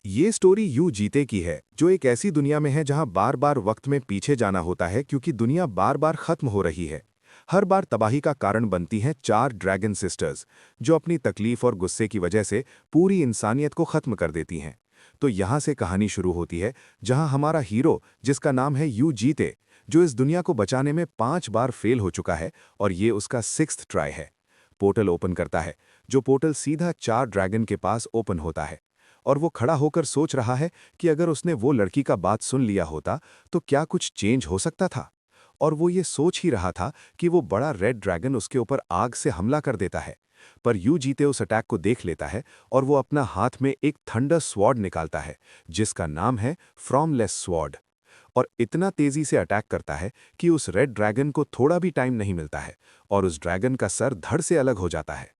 ये story you जीते की है, जो एक ऐसी दुनिया में है जहां बार बार वक्त में पीछे जाना होता है क्योंकि दुनिया बार बार खत्म हो रही है। हर बार तबाही का कारण बनती हैं चार ड्रैगन सिस्टर्स, जो अपनी तकलीफ और गुस्से की वजह से पूरी इंसानियत को खत्म कर देती हैं। तो यहाँ से कहानी शुरू होती है, जहां हमारा हीरो, जिसका नाम है यू जीते, जो इस दुनिया को बचाने में 5 बार फेल हो चुका है और ये उसका 6th ट्राई है। पोर्टल ओपन करता है, जो पोर्टल सीधा चार ड्रैगन के पास ओपन होता है। और वो खड़ा होकर सोच रहा है कि अगर उसने वो लड़की का बात सुन लिया होता तो क्या कुछ चेंज हो सकता था। और वो ये सोच ही रहा था कि वो बड़ा रेड ड्रैगन उसके ऊपर आग से हमला कर देता है। पर यू जीते उस अटैक को देख लेता है और वो अपना हाथ में एक थंडर स्वॉर्ड निकालता है, जिसका नाम है फ्रॉमलेस स्वॉर्ड। और इतना तेजी से अटैक करता है कि उस रेड ड्रैगन को थोड़ा भी टाइम नहीं मिलता है और उस ड्रैगन का सर धड़ से अलग हो जाता है।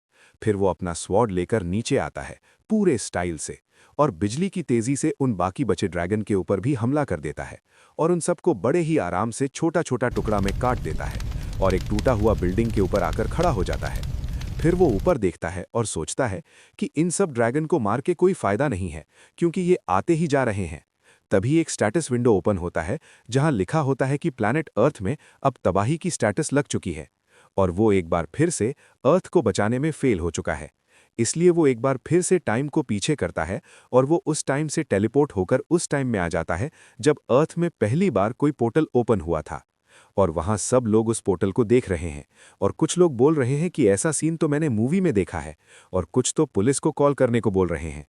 फिर वो अपना स्वॉर्ड लेकर नीचे आता है, पूरे स्टाइल से, और बिजली की तेजी से उन बाकी बचे ड्रैगन के ऊपर भी हमला कर देता है और उन सबको बड़े ही आराम से छोटा छोटा टुकड़ा में काट देता है और एक टूटा हुआ बिल्डिंग के ऊपर आकर खड़ा हो जाता है। फिर वो ऊपर देखता है और सोचता है कि इन सब ड्रैगन को मार के कोई फायदा नहीं है, क्योंकि ये आते ही जा रहे हैं। तभी एक स्टेटस विंडो ओपन होता है, जहां लिखा होता है कि प्लैनेट अर्थ में अब तबाही की स्टेटस लग चुकी है और वो एक बार फिर से अर्थ को बचाने में फेल हो चुका है। इसलिए वो एक बार फिर से टाइम को पीछे करता है और वो उस टाइम से टेलीपोर्ट होकर उस टाइम में आ जाता है जब अर्थ में पहली बार कोई पोर्टल ओपन हुआ था। और वहां सब लोग उस पोर्टल को देख रहे हैं और कुछ लोग बोल रहे हैं कि ऐसा सीन तो मैंने मूवी में देखा है, और कुछ तो पुलिस को कॉल करने को बोल रहे हैं।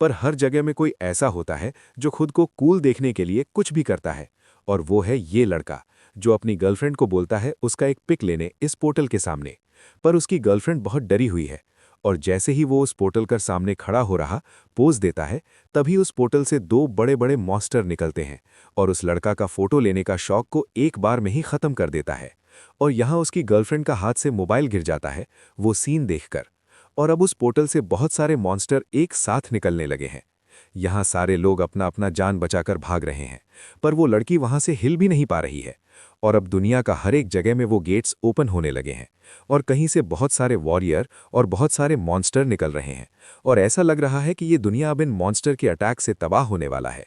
पर हर जगह में कोई ऐसा होता है जो खुद को कूल देखने के लिए कुछ भी करता है, और वो है ये लड़का, जो अपनी गर्लफ्रेंड को बोलता है उसका एक पिक लेने इस पोर्टल के सामने। पर उसकी गर्लफ्रेंड बहुत डरी हुई है, और जैसे ही वो उस पोर्टल कर सामने खड़ा हो रहा पोज देता है, तभी उस पोर्टल से दो बड़े बड़े मॉन्स्टर निकलते हैं और उस लड़का का फोटो लेने का शौक को एक बार में ही खत्म कर देता है। और यहाँ उसकी गर्लफ्रेंड का हाथ से मोबाइल गिर जाता है वो सीन देखकर। और अब उस पोर्टल से बहुत सारे मॉन्स्टर एक साथ निकलने लगे हैं। यहाँ सारे लोग अपना अपना जान बचाकर भाग रहे हैं, पर वो लड़की वहां से हिल भी नहीं पा रही है। और अब दुनिया का हर एक जगह में वो गेट्स ओपन होने लगे हैं और कहीं से बहुत सारे वॉरियर और बहुत सारे मॉन्स्टर निकल रहे हैं, और ऐसा लग रहा है कि ये दुनिया अब इन मॉन्स्टर के अटैक से तबाह होने वाला है।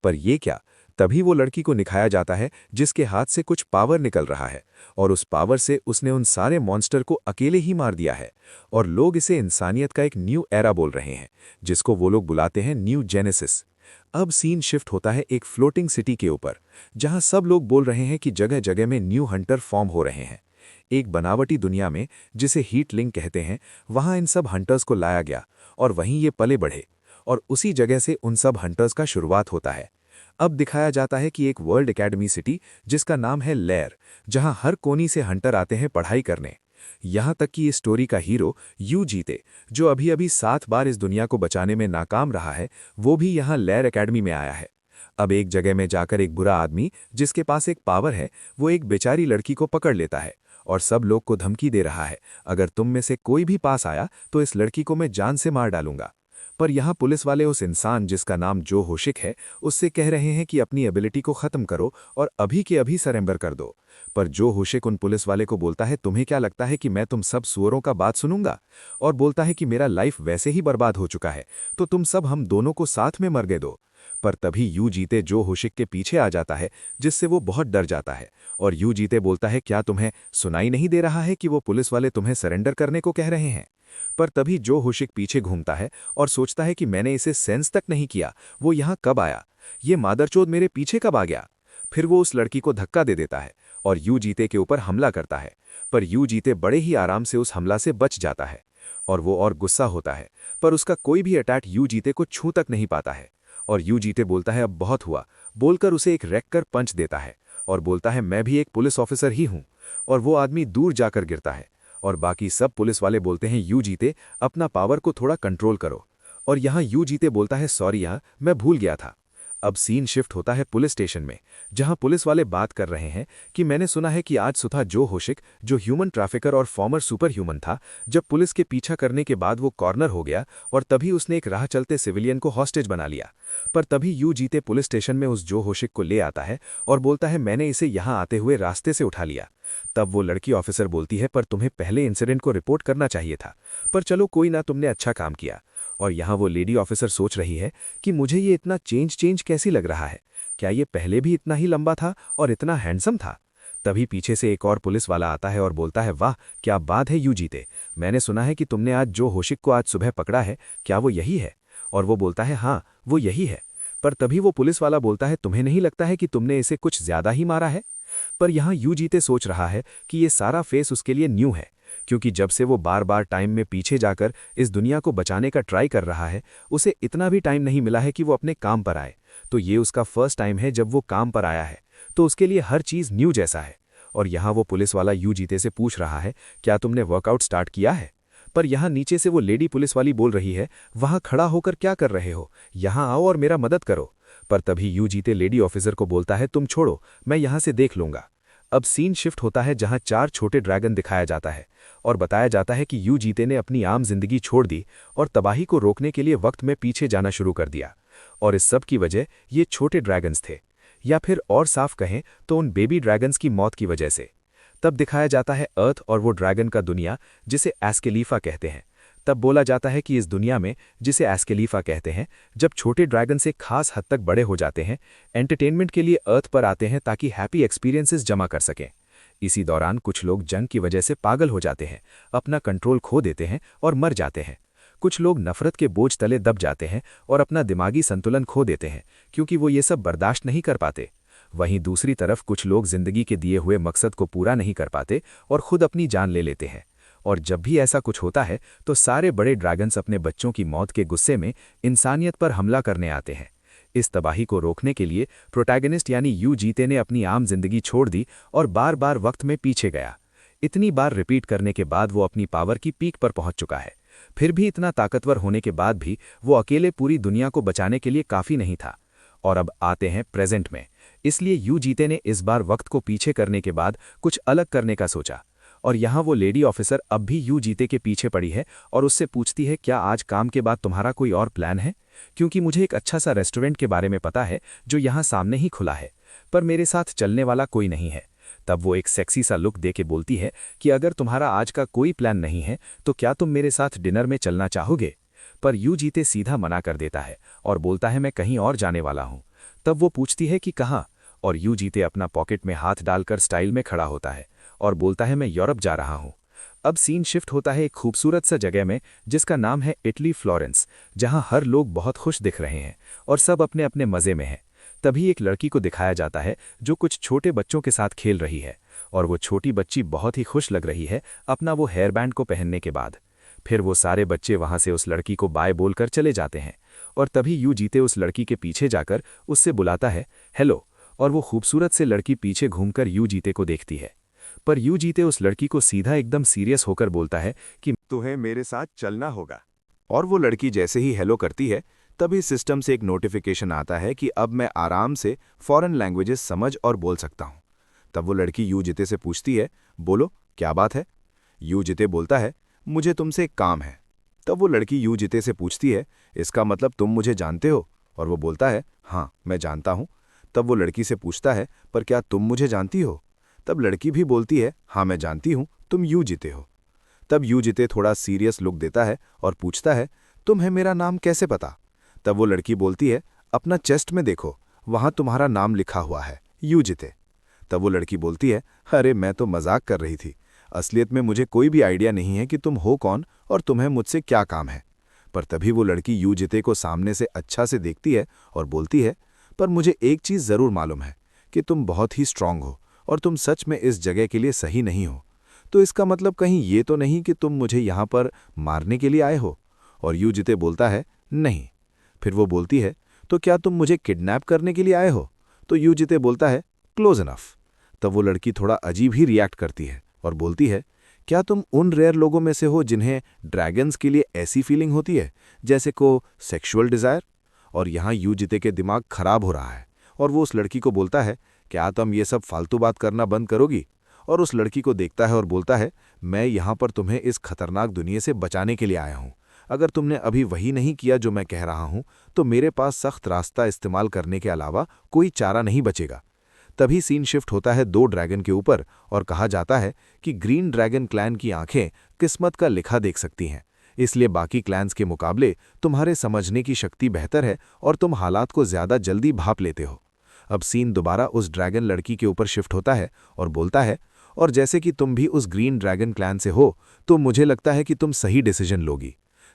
पर ये क्या, तभी वो लड़की को दिखाया जाता है जिसके हाथ से कुछ पावर निकल रहा है, और उस पावर से उसने उन सारे मॉन्स्टर को अकेले ही मार दिया है। और लोग इसे इंसानियत का एक न्यू एरा बोल रहे हैं, जिसको वो लोग बुलाते हैं न्यू जेनेसिस। अब सीन शिफ्ट होता है एक फ्लोटिंग सिटी के ऊपर, जहां सब लोग बोल रहे हैं कि जगह जगह में न्यू हंटर फॉर्म हो रहे हैं। एक बनावटी दुनिया में, जिसे हीट लिंक कहते हैं, वहां इन सब हंटर्स को लाया गया और वहीं ये पले बढ़े, और उसी जगह से उन सब हंटर्स का शुरुआत होता है। अब दिखाया जाता है कि एक वर्ल्ड एकेडमी सिटी, जिसका नाम है लेयर, जहां हर कोनी से हंटर आते हैं पढ़ाई करने। यहाँ तक कि इस स्टोरी का हीरो यू जीते, जो अभी अभी 7 बार इस दुनिया को बचाने में नाकाम रहा है, वो भी यहाँ लेयर एकेडमी में आया है। अब एक जगह में जाकर एक बुरा आदमी, जिसके पास एक पावर है, वो एक बेचारी लड़की को पकड़ लेता है और सब लोग को धमकी दे रहा है, अगर तुम में से कोई भी पास आया तो इस लड़की को मैं जान से मार डालूंगा। पर यहाँ पुलिस वाले उस इंसान, जिसका नाम जो होशिक है, उससे कह रहे हैं कि अपनी एबिलिटी को खत्म करो और अभी के अभी सरेंडर कर दो। पर जो होशिक उन पुलिस वाले को बोलता है, तुम्हें क्या लगता है कि मैं तुम सब सुअरों का बात सुनूंगा? और बोलता है कि मेरा लाइफ वैसे ही बर्बाद हो चुका है, तो तुम सब हम दोनों को साथ में मर गए दो। पर तभी यू जीते जो होशिक के पीछे आ जाता है, जिससे वो बहुत डर जाता है। और यू जीते बोलता है, क्या तुम्हें सुनाई नहीं दे रहा है कि वो पुलिस वाले तुम्हें सरेंडर करने को कह रहे हैं? पर तभी जो होशिक पीछे घूमता है और सोचता है कि मैंने इसे सेंस तक नहीं किया, वो यहाँ कब आया, ये मादरचोद मेरे पीछे कब आ गया। फिर वो उस लड़की को धक्का दे देता है और यू जीते के ऊपर हमला करता है, पर यू जीते बड़े ही आराम से उस हमला से बच जाता है। और वो और गुस्सा होता है, पर उसका कोई भी अटैक यू जीते को छू तक नहीं पाता है। और यू जीते बोलता है, अब बहुत हुआ, बोलकर उसे एक रैक कर पंच देता है और बोलता है, मैं भी एक पुलिस ऑफिसर ही हूं। और वो आदमी दूर जाकर गिरता है और बाकी सब पुलिस वाले बोलते हैं, यू जीते अपना पावर को थोड़ा कंट्रोल करो। और यहाँ यू जीते बोलता है, सॉरी यार, मैं भूल गया था। अब सीन शिफ्ट होता है पुलिस स्टेशन में, जहां पुलिस वाले बात कर रहे हैं कि मैंने सुना है कि आज सुबह जो होशिक, जो ह्यूमन ट्रैफिकर और फॉर्मर सुपर ह्यूमन था, जब पुलिस के पीछा करने के बाद वो कॉर्नर हो गया और तभी उसने एक राह चलते सिविलियन को हॉस्टेज बना लिया। पर तभी यू जीते पुलिस स्टेशन में उस जो होशिक को ले आता है और बोलता है, मैंने इसे यहाँ आते हुए रास्ते से उठा लिया। तब वो लड़की ऑफिसर बोलती है, पर तुम्हें पहले इंसिडेंट को रिपोर्ट करना चाहिए था, पर चलो कोई ना, तुमने अच्छा काम किया। और यहाँ वो लेडी ऑफिसर सोच रही है कि मुझे ये इतना चेंज कैसी लग रहा है। क्या ये पहले भी इतना ही लंबा था और इतना हैंडसम था? तभी पीछे से एक और पुलिस वाला आता है और बोलता है, वाह क्या बात है यू जीते, मैंने सुना है कि तुमने आज जो होशिक को आज सुबह पकड़ा है, क्या वो यही है? और वो बोलता है, हाँ वो यही है। पर तभी वो पुलिस वाला बोलता है, तुम्हें नहीं लगता है कि तुमने इसे कुछ ज्यादा ही मारा है? पर यहाँ यू जीते सोच रहा है कि ये सारा फेस उसके लिए न्यू है, क्योंकि जब से वो बार बार टाइम में पीछे जाकर इस दुनिया को बचाने का ट्राई कर रहा है, उसे इतना भी टाइम नहीं मिला है कि वो अपने काम पर आए। तो ये उसका फर्स्ट टाइम है जब वो काम पर आया है, तो उसके लिए हर चीज़ न्यू जैसा है। और यहाँ वो पुलिस वाला यू जीते से पूछ रहा है, क्या तुमने वर्कआउट स्टार्ट किया है? पर यहाँ नीचे से वो लेडी पुलिस वाली बोल रही है, वहाँ खड़ा होकर क्या कर रहे हो, यहाँ आओ और मेरा मदद करो। पर तभी यू जीते लेडी ऑफिसर को बोलता है, तुम छोड़ो, मैं यहाँ से देख लूंगा। अब सीन शिफ्ट होता है जहाँ 4 छोटे ड्रैगन दिखाया जाता है और बताया जाता है कि यू जीते ने अपनी आम जिंदगी छोड़ दी और तबाही को रोकने के लिए वक्त में पीछे जाना शुरू कर दिया। और इस सब की वजह ये छोटे ड्रैगन्स थे, या फिर और साफ कहें तो उन बेबी ड्रैगन्स की मौत की वजह से। तब दिखाया जाता है अर्थ और वो ड्रैगन का दुनिया जिसे एस्केलीफा कहते हैं। तब बोला जाता है कि इस दुनिया में, जिसे एस्केलीफा कहते हैं, जब छोटे ड्रैगन से खास हद तक बड़े हो जाते हैं, एंटरटेनमेंट के लिए अर्थ पर आते हैं ताकि हैप्पी एक्सपीरियंसेस जमा कर सकें। इसी दौरान कुछ लोग जंग की वजह से पागल हो जाते हैं, अपना कंट्रोल खो देते हैं और मर जाते हैं। कुछ लोग नफरत के बोझ तले दब जाते हैं और अपना दिमागी संतुलन खो देते हैं, क्योंकि वो ये सब बर्दाश्त नहीं कर पाते। वहीं दूसरी तरफ कुछ लोग जिंदगी के दिए हुए मकसद को पूरा नहीं कर पाते और खुद अपनी जान ले लेते हैं। और जब भी ऐसा कुछ होता है तो सारे बड़े ड्रैगन्स अपने बच्चों की मौत के गुस्से में इंसानियत पर हमला करने आते हैं। इस तबाही को रोकने के लिए प्रोटैगनिस्ट यानी यू जीते ने अपनी आम जिंदगी छोड़ दी और बार बार वक्त में पीछे गया। इतनी बार रिपीट करने के बाद वो अपनी पावर की पीक पर पहुंच चुका है। फिर भी इतना ताकतवर होने के बाद भी वो अकेले पूरी दुनिया को बचाने के लिए काफ़ी नहीं था। और अब आते हैं प्रेजेंट में। इसलिए यू जीते ने इस बार वक्त को पीछे करने के बाद कुछ अलग करने का सोचा। और यहाँ वो लेडी ऑफिसर अब भी यू जीते के पीछे पड़ी है और उससे पूछती है, क्या आज काम के बाद तुम्हारा कोई और प्लान है? क्योंकि मुझे एक अच्छा सा रेस्टोरेंट के बारे में पता है जो यहाँ सामने ही खुला है, पर मेरे साथ चलने वाला कोई नहीं है। तब वो एक सेक्सी सा लुक दे के बोलती है कि अगर तुम्हारा आज का कोई प्लान नहीं है तो क्या तुम मेरे साथ डिनर में चलना चाहोगे? पर यू जीते सीधा मना कर देता है और बोलता है, मैं कहीं और जाने वाला हूँ। तब वो पूछती है कि कहाँ, और यू जीते अपना पॉकेट में हाथ डालकर स्टाइल में खड़ा होता है और बोलता है, मैं यूरोप जा रहा हूँ। अब सीन शिफ्ट होता है एक खूबसूरत सा जगह में जिसका नाम है इटली, फ्लोरेंस, जहां हर लोग बहुत खुश दिख रहे हैं और सब अपने अपने मज़े में हैं। तभी एक लड़की को दिखाया जाता है जो कुछ छोटे बच्चों के साथ खेल रही है, और वो छोटी बच्ची बहुत ही खुश लग रही है अपना वो हेयर बैंड को पहनने के बाद। फिर वो सारे बच्चे वहां से उस लड़की को बाय बोलकर चले जाते हैं, और तभी यू जीते उस लड़की के पीछे जाकर उससे बुलाता है, हेलो, और वो खूबसूरत से लड़की पीछे घूमकर यू जीते को देखती है। पर यू जीते उस लड़की को सीधा एकदम सीरियस होकर बोलता है कि तुम्हें मेरे साथ चलना होगा। और वो लड़की जैसे ही हेलो करती है तभी सिस्टम से एक नोटिफिकेशन आता है कि अब मैं आराम से फॉरेन लैंग्वेजेस समझ और बोल सकता हूँ। तब वो लड़की यू जिते से पूछती है, बोलो क्या बात है? यू जिते बोलता है, मुझे तुमसे एक काम है। तब वो लड़की यू जिते से पूछती है, इसका मतलब तुम मुझे जानते हो? और वो बोलता है, हाँ मैं जानता हूँ। तब वो लड़की से पूछता है, पर क्या तुम मुझे जानती हो? तब लड़की भी बोलती है, हाँ मैं जानती हूँ, तुम यू जिते हो। तब यू जिते थोड़ा सीरियस लुक देता है और पूछता है, तुम्हें मेरा नाम कैसे पता? तब वो लड़की बोलती है, अपना चेस्ट में देखो, वहां तुम्हारा नाम लिखा हुआ है, यू जिते। तब वो लड़की बोलती है, अरे मैं तो मजाक कर रही थी, असलियत में मुझे कोई भी आइडिया नहीं है कि तुम हो कौन और तुम्हें मुझसे क्या काम है। पर तभी वो लड़की यू जिते को सामने से अच्छा से देखती है और बोलती है, पर मुझे एक चीज़ ज़रूर मालूम है कि तुम बहुत ही स्ट्रांग हो और तुम सच में इस जगह के लिए सही नहीं हो। तो इसका मतलब कहीं ये तो नहीं कि तुम मुझे यहाँ पर मारने के लिए आए हो? और यू जिते बोलता है, नहीं। फिर वो बोलती है, तो क्या तुम मुझे किडनैप करने के लिए आए हो? तो यू जिते बोलता है, क्लोज इनफ। तब वो लड़की थोड़ा अजीब ही रिएक्ट करती है और बोलती है, क्या तुम उन रेयर लोगों में से हो जिन्हें ड्रैगन्स के लिए ऐसी फीलिंग होती है जैसे को सेक्सुअल डिज़ायर? और यहाँ यू जिते के दिमाग खराब हो रहा है और वो उस लड़की को बोलता है, क्या तुम ये सब फालतू बात करना बंद करोगी? और उस लड़की को देखता है और बोलता है, मैं यहाँ पर तुम्हें इस खतरनाक दुनिया से बचाने के लिए आया हूँ। अगर तुमने अभी वही नहीं किया जो मैं कह रहा हूँ तो मेरे पास सख्त रास्ता इस्तेमाल करने के अलावा कोई चारा नहीं बचेगा। तभी सीन शिफ्ट होता है 2 ड्रैगन के ऊपर और कहा जाता है कि ग्रीन ड्रैगन क्लैन की आंखें किस्मत का लिखा देख सकती हैं। इसलिए बाकी क्लैंस के मुकाबले तुम्हारे समझने की शक्ति बेहतर है और तुम हालात को ज्यादा जल्दी भाप लेते हो। अब सीन दोबारा उस ड्रैगन लड़की के ऊपर शिफ्ट होता है और बोलता है, और जैसे कि तुम भी उस ग्रीन ड्रैगन क्लैन से हो तो मुझे लगता है कि तुम सही डिसीजन लोगी।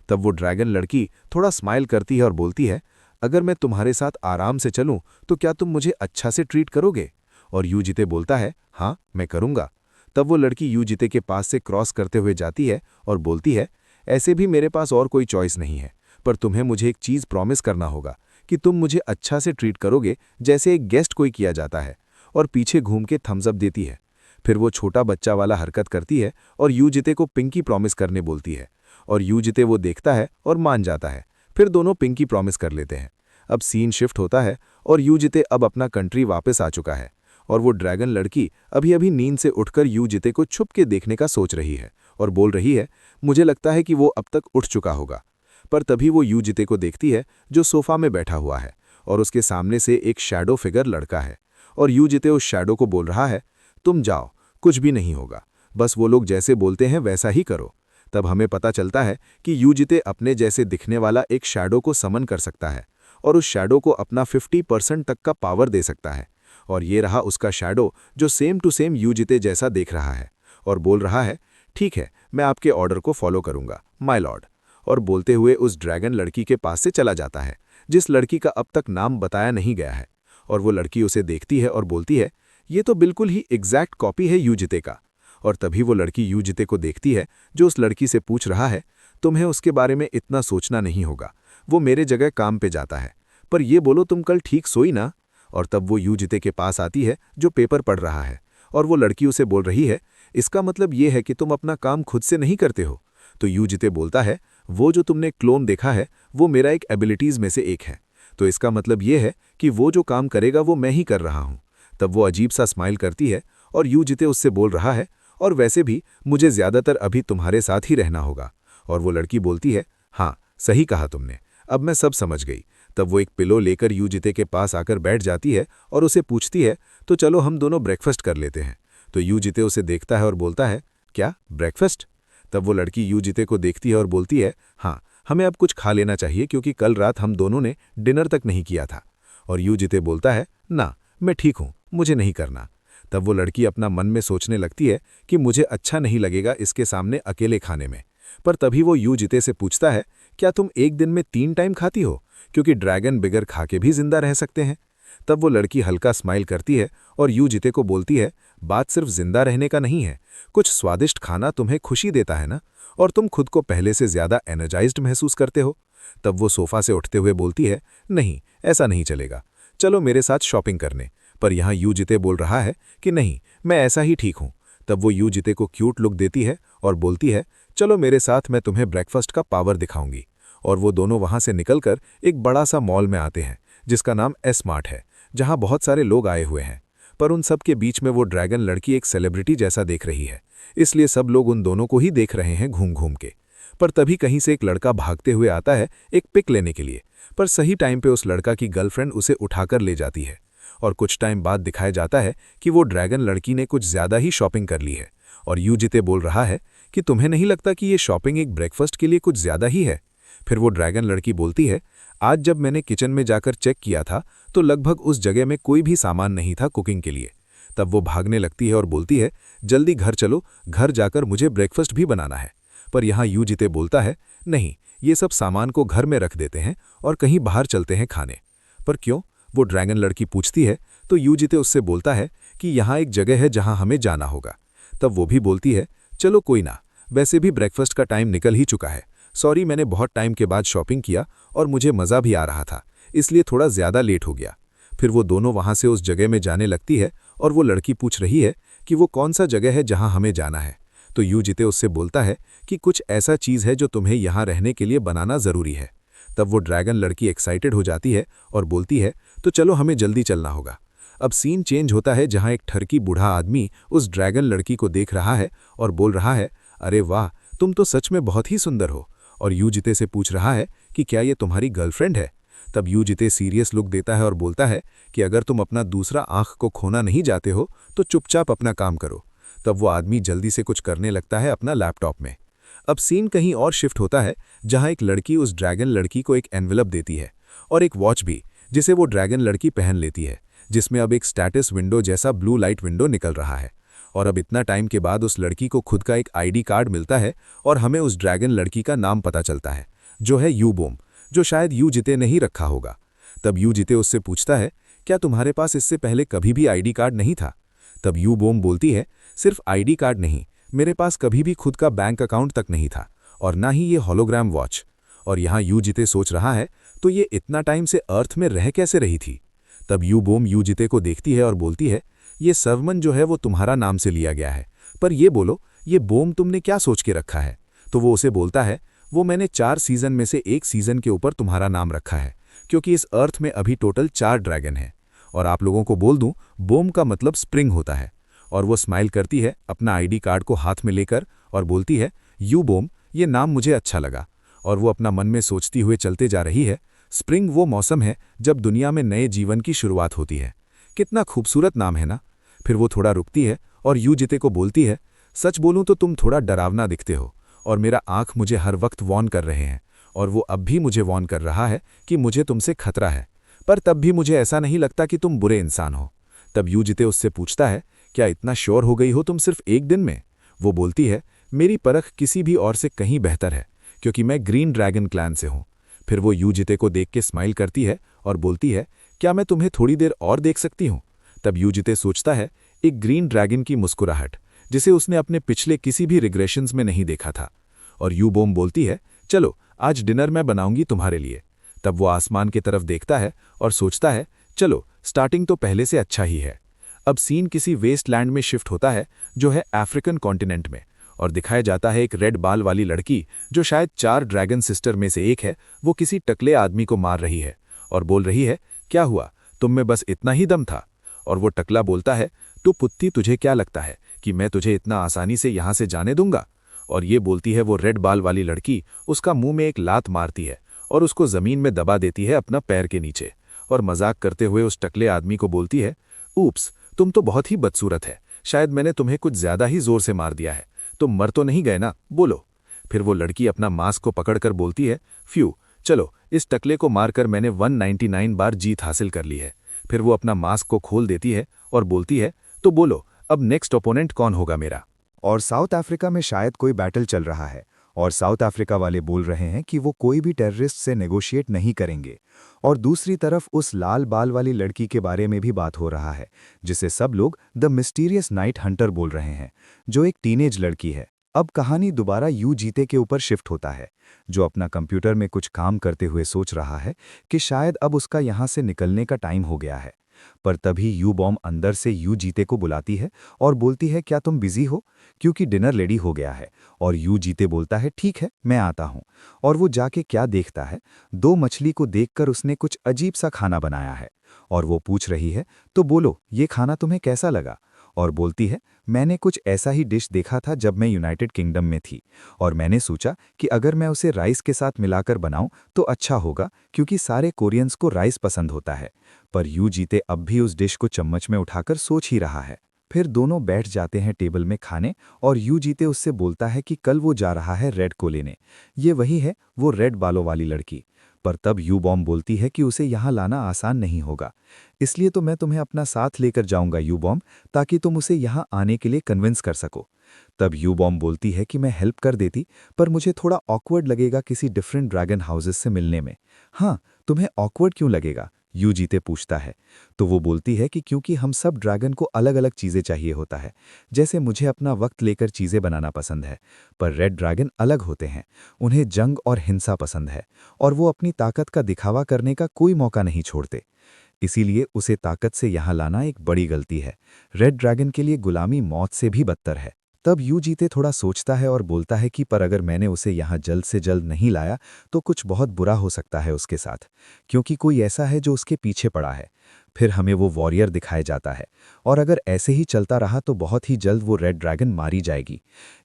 तब वो ड्रैगन लड़की थोड़ा स्माइल करती है और बोलती है, अगर मैं तुम्हारे साथ आराम से चलूं तो क्या तुम मुझे अच्छा से ट्रीट करोगे? और यूजिते बोलता है, हाँ मैं करूंगा। तब वो लड़की यूजिते के पास से क्रॉस करते हुए जाती है और बोलती है, ऐसे भी मेरे पास और कोई चॉइस नहीं है, पर तुम्हें मुझे एक चीज़ प्रॉमिस करना होगा कि तुम मुझे अच्छा से ट्रीट करोगे जैसे एक गेस्ट कोई किया जाता है। और पीछे घूम के थम्स अप देती है। फिर वो छोटा बच्चा वाला हरकत करती है और यूजिते को पिंकी प्रॉमिस करने बोलती है, और यूजिते वो देखता है और मान जाता है। फिर दोनों पिंकी प्रॉमिस कर लेते हैं। अब सीन शिफ्ट होता है और यूजिते अब अपना कंट्री वापस आ चुका है, और वो ड्रैगन लड़की अभी अभी नींद से उठकर यूजिते को छुप के देखने का सोच रही है और बोल रही है, मुझे लगता है कि वो अब तक उठ चुका होगा। पर तभी वो यूजिते को देखती है जो सोफा में बैठा हुआ है, और उसके सामने से एक शैडो फिगर लड़का है। और यूजिते उस शैडो को बोल रहा है, तुम जाओ, कुछ भी नहीं होगा, बस वो लोग जैसे बोलते हैं वैसा ही करो। तब हमें पता चलता है कि यूजिते अपने जैसे दिखने वाला एक शैडो को समन कर सकता है और उस शैडो को अपना 50% तक का पावर दे सकता है। और ये रहा उसका शैडो जो सेम टू सेम यूजिते जैसा देख रहा है और बोल रहा है, ठीक है, मैं आपके ऑर्डर को फॉलो करूंगा माय लॉर्ड। और बोलते हुए उस ड्रैगन लड़की के पास से चला जाता है, जिस लड़की का अब तक नाम बताया नहीं गया है। और वो लड़की उसे देखती है और बोलती है, ये तो बिल्कुल ही एग्जैक्ट कॉपी है यूजिते का। और तभी वो लड़की यूजिते को देखती है जो उस लड़की से पूछ रहा है, तुम्हें उसके बारे में इतना सोचना नहीं होगा, वो मेरे जगह काम पे जाता है, पर ये बोलो तुम कल ठीक सोई ना? और तब वो यूजिते के पास आती है जो पेपर पढ़ रहा है, और वो लड़की उसे बोल रही है, इसका मतलब ये है कि तुम अपना काम खुद से नहीं करते हो? तो यूजिते बोलता है, वो जो तुमने क्लोन देखा है वो मेरा एक एबिलिटीज में से एक है, तो इसका मतलब ये है कि वो जो काम करेगा वो मैं ही कर रहा हूँ। तब वो अजीब सा स्माइल करती है और यूजिते उससे बोल रहा है, और वैसे भी मुझे ज्यादातर अभी तुम्हारे साथ ही रहना होगा। और वो लड़की बोलती है, हाँ सही कहा तुमने, अब मैं सब समझ गई। तब वो एक पिलो लेकर यूजिते के पास आकर बैठ जाती है और उसे पूछती है, तो चलो हम दोनों ब्रेकफास्ट कर लेते हैं। तो यूजिते उसे देखता है और बोलता है, क्या ब्रेकफास्ट? तब वो लड़की यूजिते को देखती है और बोलती है, हाँ हमें अब कुछ खा लेना चाहिए क्योंकि कल रात हम दोनों ने डिनर तक नहीं किया था। और यूजिते बोलता है, ना मैं ठीक हूँ, मुझे नहीं करना। तब वो लड़की अपना मन में सोचने लगती है कि मुझे अच्छा नहीं लगेगा इसके सामने अकेले खाने में। पर तभी वो यूजिते से पूछता है, क्या तुम एक दिन में 3 टाइम खाती हो, क्योंकि ड्रैगन बिगर खा के भी जिंदा रह सकते हैं? तब वो लड़की हल्का स्माइल करती है और यूजिते को बोलती है, बात सिर्फ जिंदा रहने का नहीं है, कुछ स्वादिष्ट खाना तुम्हें खुशी देता है ना, और तुम खुद को पहले से ज्यादा एनर्जाइज्ड महसूस करते हो। तब वो सोफा से उठते हुए बोलती है, नहीं ऐसा नहीं चलेगा, चलो मेरे साथ शॉपिंग करने। पर यहाँ यूजिते बोल रहा है कि नहीं, मैं ऐसा ही ठीक हूँ। तब वो यूजिते को क्यूट लुक देती है और बोलती है, चलो मेरे साथ, मैं तुम्हें ब्रेकफास्ट का पावर दिखाऊंगी। और वो दोनों वहां से निकलकर एक बड़ा सा मॉल में आते हैं जिसका नाम एस मार्ट है, जहां बहुत सारे लोग आए हुए हैं। पर उन सब के बीच में वो ड्रैगन लड़की एक सेलिब्रिटी जैसा देख रही है, इसलिए सब लोग उन दोनों को ही देख रहे हैं घूम घूम के। पर तभी कहीं से एक लड़का भागते हुए आता है एक पिक लेने के लिए, पर सही टाइम पे उस लड़का की गर्लफ्रेंड उसे उठाकर ले जाती है। और कुछ टाइम बाद दिखाया जाता है कि वो ड्रैगन लड़की ने कुछ ज्यादा ही शॉपिंग कर ली है। और यूजिते बोल रहा है कि तुम्हें नहीं लगता कि ये शॉपिंग एक ब्रेकफास्ट के लिए कुछ ज्यादा ही है? फिर वो ड्रैगन लड़की बोलती है, आज जब मैंने किचन में जाकर चेक किया था तो लगभग उस जगह में कोई भी सामान नहीं था कुकिंग के लिए। तब वो भागने लगती है और बोलती है, जल्दी घर चलो, घर जाकर मुझे ब्रेकफास्ट भी बनाना है। पर यहाँ यूजिते बोलता है, नहीं, ये सब सामान को घर में रख देते हैं और कहीं बाहर चलते हैं खाने। पर क्यों? वो ड्रैगन लड़की पूछती है। तो यूजिते उससे बोलता है कि यहाँ एक जगह है जहाँ हमें जाना होगा। तब वो भी बोलती है, चलो कोई ना, वैसे भी ब्रेकफास्ट का टाइम निकल ही चुका है, सॉरी मैंने बहुत टाइम के बाद शॉपिंग किया और मुझे मज़ा भी आ रहा था, इसलिए थोड़ा ज़्यादा लेट हो गया। फिर वो दोनों वहाँ से उस जगह में जाने लगती है और वो लड़की पूछ रही है कि वो कौन सा जगह है जहाँ हमें जाना है। तो यूजिते उससे बोलता है कि कुछ ऐसा चीज़ है जो तुम्हें यहाँ रहने के लिए बनाना ज़रूरी है। तब वो ड्रैगन लड़की एक्साइटेड हो जाती है और बोलती है, तो चलो हमें जल्दी चलना होगा। अब सीन चेंज होता है जहाँ एक ठरकी बूढ़ा आदमी उस ड्रैगन लड़की को देख रहा है और बोल रहा है, अरे वाह, तुम तो सच में बहुत ही सुंदर हो। और यूजिते से पूछ रहा है कि क्या ये तुम्हारी गर्लफ्रेंड है? तब यूजिते सीरियस लुक देता है और बोलता है कि अगर तुम अपना दूसरा आंख को खोना नहीं चाहते हो तो चुपचाप अपना काम करो। तब वो आदमी जल्दी से कुछ करने लगता है अपना लैपटॉप में। अब सीन कहीं और शिफ्ट होता है, जहां एक लड़की उस ड्रैगन लड़की को एक एनवेलप देती है और एक वॉच भी, जिसे वो ड्रैगन लड़की पहन लेती है, जिसमें अब एक स्टेटस विंडो जैसा ब्लू लाइट विंडो निकल रहा है। और अब इतना टाइम के बाद उस लड़की को खुद का एक आईडी कार्ड मिलता है और हमें उस ड्रैगन लड़की का नाम पता चलता है, जो है यू बॉम, जो शायद यू जिते नहीं रखा होगा। तब यू जिते उससे पूछता है, क्या तुम्हारे पास इससे पहले कभी भी आईडी कार्ड नहीं था? तब यू बॉम बोलती है, सिर्फ आईडी कार्ड नहीं, मेरे पास कभी भी खुद का बैंक अकाउंट तक नहीं था, और ना ही ये होलोग्राम वॉच। और यहाँ यू जिते सोच रहा है, तो ये इतना टाइम से अर्थ में रह कैसे रही थी? तब यू बॉम यू जिते को देखती है और बोलती है, ये सर्वमन जो है वो तुम्हारा नाम से लिया गया है, पर ये बोलो, ये बॉम तुमने क्या सोच के रखा है? तो वो उसे बोलता है, वो मैंने 4 सीजन में से एक सीजन के ऊपर तुम्हारा नाम रखा है, क्योंकि इस अर्थ में अभी टोटल 4 ड्रैगन हैं। और आप लोगों को बोल दूं, बॉम का मतलब स्प्रिंग होता है। और वो स्माइल करती है अपना आईडी कार्ड को हाथ में लेकर और बोलती है, यू बॉम, ये नाम मुझे अच्छा लगा। और वो अपना मन में सोचती हुए चलते जा रही है, स्प्रिंग वो मौसम है जब दुनिया में नए जीवन की शुरुआत होती है। कितना खूबसूरत नाम है ना? फिर वो थोड़ा रुकती है और यू जिते को बोलती है, सच बोलूं तो तुम थोड़ा डरावना दिखते हो, और मेरा आंख मुझे हर वक्त वॉर्न कर रहे हैं, और वो अब भी मुझे वॉर्न कर रहा है कि मुझे तुमसे खतरा है, पर तब भी मुझे ऐसा नहीं लगता कि तुम बुरे इंसान हो। तब यू जिते उससे पूछता है, क्या इतना श्योर हो गई हो तुम सिर्फ एक दिन में? वो बोलती है, मेरी परख किसी भी और से कहीं बेहतर है, क्योंकि मैं ग्रीन ड्रैगन क्लैन से हूं। फिर वो यू जिते को देख के स्माइल करती है और बोलती है, क्या मैं तुम्हें थोड़ी देर और देख सकती हूं? तब यू जिते सोचता है, एक ग्रीन ड्रैगन की मुस्कुराहट, जिसे उसने अपने पिछले किसी भी रिग्रेशंस में नहीं देखा था। और यू बॉम बोलती है, चलो आज डिनर मैं बनाऊंगी तुम्हारे लिए। तब वो आसमान की तरफ देखता है और सोचता है, चलो स्टार्टिंग तो पहले से अच्छा ही है। अब सीन किसी वेस्टलैंड में शिफ्ट होता है, जो है अफ्रीकन कॉन्टिनेंट में, और दिखाया जाता है एक रेड बाल वाली लड़की, जो शायद 4 ड्रैगन सिस्टर में से एक है, वो किसी टकले आदमी को मार रही है और बोल रही है, क्या हुआ, तुम में बस इतना ही दम था? और वो टकला बोलता है, तो पुत्ती, तुझे क्या लगता है कि मैं तुझे इतना आसानी से यहां से जाने दूंगा? और ये बोलती है वो रेड बाल वाली लड़की, उसका मुंह में एक लात मारती है और उसको जमीन में दबा देती है अपना पैर के नीचे, और मजाक करते हुए उस टकले आदमी को बोलती है, ऊप्स, तुम तो बहुत ही बदसूरत है, शायद मैंने तुम्हें कुछ ज्यादा ही जोर से मार दिया है, तुम मर तो नहीं गए ना, बोलो। फिर वो लड़की अपना मास्क को पकड़कर बोलती है, फ्यू, चलो इस टकले को मारकर मैंने 199 बार जीत हासिल कर ली है। फिर वो अपना मास्क को खोल देती है और बोलती है, तो बोलो अब नेक्स्ट ओपोनेंट कौन होगा मेरा? और साउथ अफ्रीका में शायद कोई बैटल चल रहा है, और साउथ अफ्रीका वाले बोल रहे हैं कि वो कोई भी टेररिस्ट से नेगोशिएट नहीं करेंगे। और दूसरी तरफ उस लाल बाल वाली लड़की के बारे में भी बात हो रहा है, जिसे सब लोग द मिस्टीरियस नाइट हंटर बोल रहे हैं, जो एक टीनेज लड़की है। अब कहानी दोबारा यू जीते के ऊपर शिफ्ट होता है, जो अपना कंप्यूटर में कुछ काम करते हुए सोच रहा है कि शायद अब उसका यहाँ से निकलने का टाइम हो गया है। पर तभी यू बॉम अंदर से यू जीते को बुलाती है और बोलती है, क्या तुम बिजी हो, क्योंकि डिनर रेडी हो गया है। और यू जीते बोलता है, ठीक है मैं आता हूँ। और वो जाके क्या देखता है, 2 मछली को देखकर उसने कुछ अजीब सा खाना बनाया है, और वो पूछ रही है, तो बोलो ये खाना तुम्हें कैसा लगा? और बोलती है, मैंने कुछ ऐसा ही डिश देखा था जब मैं यूनाइटेड किंगडम में थी, और मैंने सोचा कि अगर मैं उसे राइस के साथ मिलाकर बनाऊं तो अच्छा होगा, क्योंकि सारे कोरियंस को राइस पसंद होता है। पर यू जीते अब भी उस डिश को चम्मच में उठाकर सोच ही रहा है। फिर दोनों बैठ जाते हैं टेबल में खाने, और यू जीते उससे बोलता है कि कल वो जा रहा है रेड को लेने। ये वही है, वो रेड बालों वाली लड़की। पर तब यू बॉम बोलती है कि उसे यहाँ लाना आसान नहीं होगा, इसलिए तो मैं तुम्हें अपना साथ लेकर जाऊंगा यू बॉम, ताकि तुम उसे यहाँ आने के लिए कन्विंस कर सको। तब यू बॉम बोलती है कि मैं हेल्प कर देती, पर मुझे थोड़ा ऑकवर्ड लगेगा किसी डिफरेंट ड्रैगन हाउसेस से मिलने में। हाँ, तुम्हें ऑकवर्ड क्यों लगेगा? यू जीते पूछता है। तो वो बोलती है कि क्योंकि हम सब ड्रैगन को अलग अलग चीज़ें चाहिए होता है, जैसे मुझे अपना वक्त लेकर चीज़ें बनाना पसंद है, पर रेड ड्रैगन अलग होते हैं, उन्हें जंग और हिंसा पसंद है, और वो अपनी ताकत का दिखावा करने का कोई मौका नहीं छोड़ते। इसीलिए उसे ताकत से यहाँ लाना एक बड़ी गलती है। रेड ड्रैगन के लिए गुलामी मौत से भी बदतर है। तब यू जीते थोड़ा सोचता है और बोलता है कि पर अगर मैंने उसे यहाँ जल्द से जल्द नहीं लाया तो कुछ बहुत बुरा हो सकता है उसके साथ, क्योंकि कोई ऐसा है जो उसके पीछे पड़ा है। फिर हमें वो वॉरियर दिखाया जाता है, और अगर ऐसे ही चलता रहा तो बहुत ही जल्द वो रेड ड्रैगन मारी जाएगी।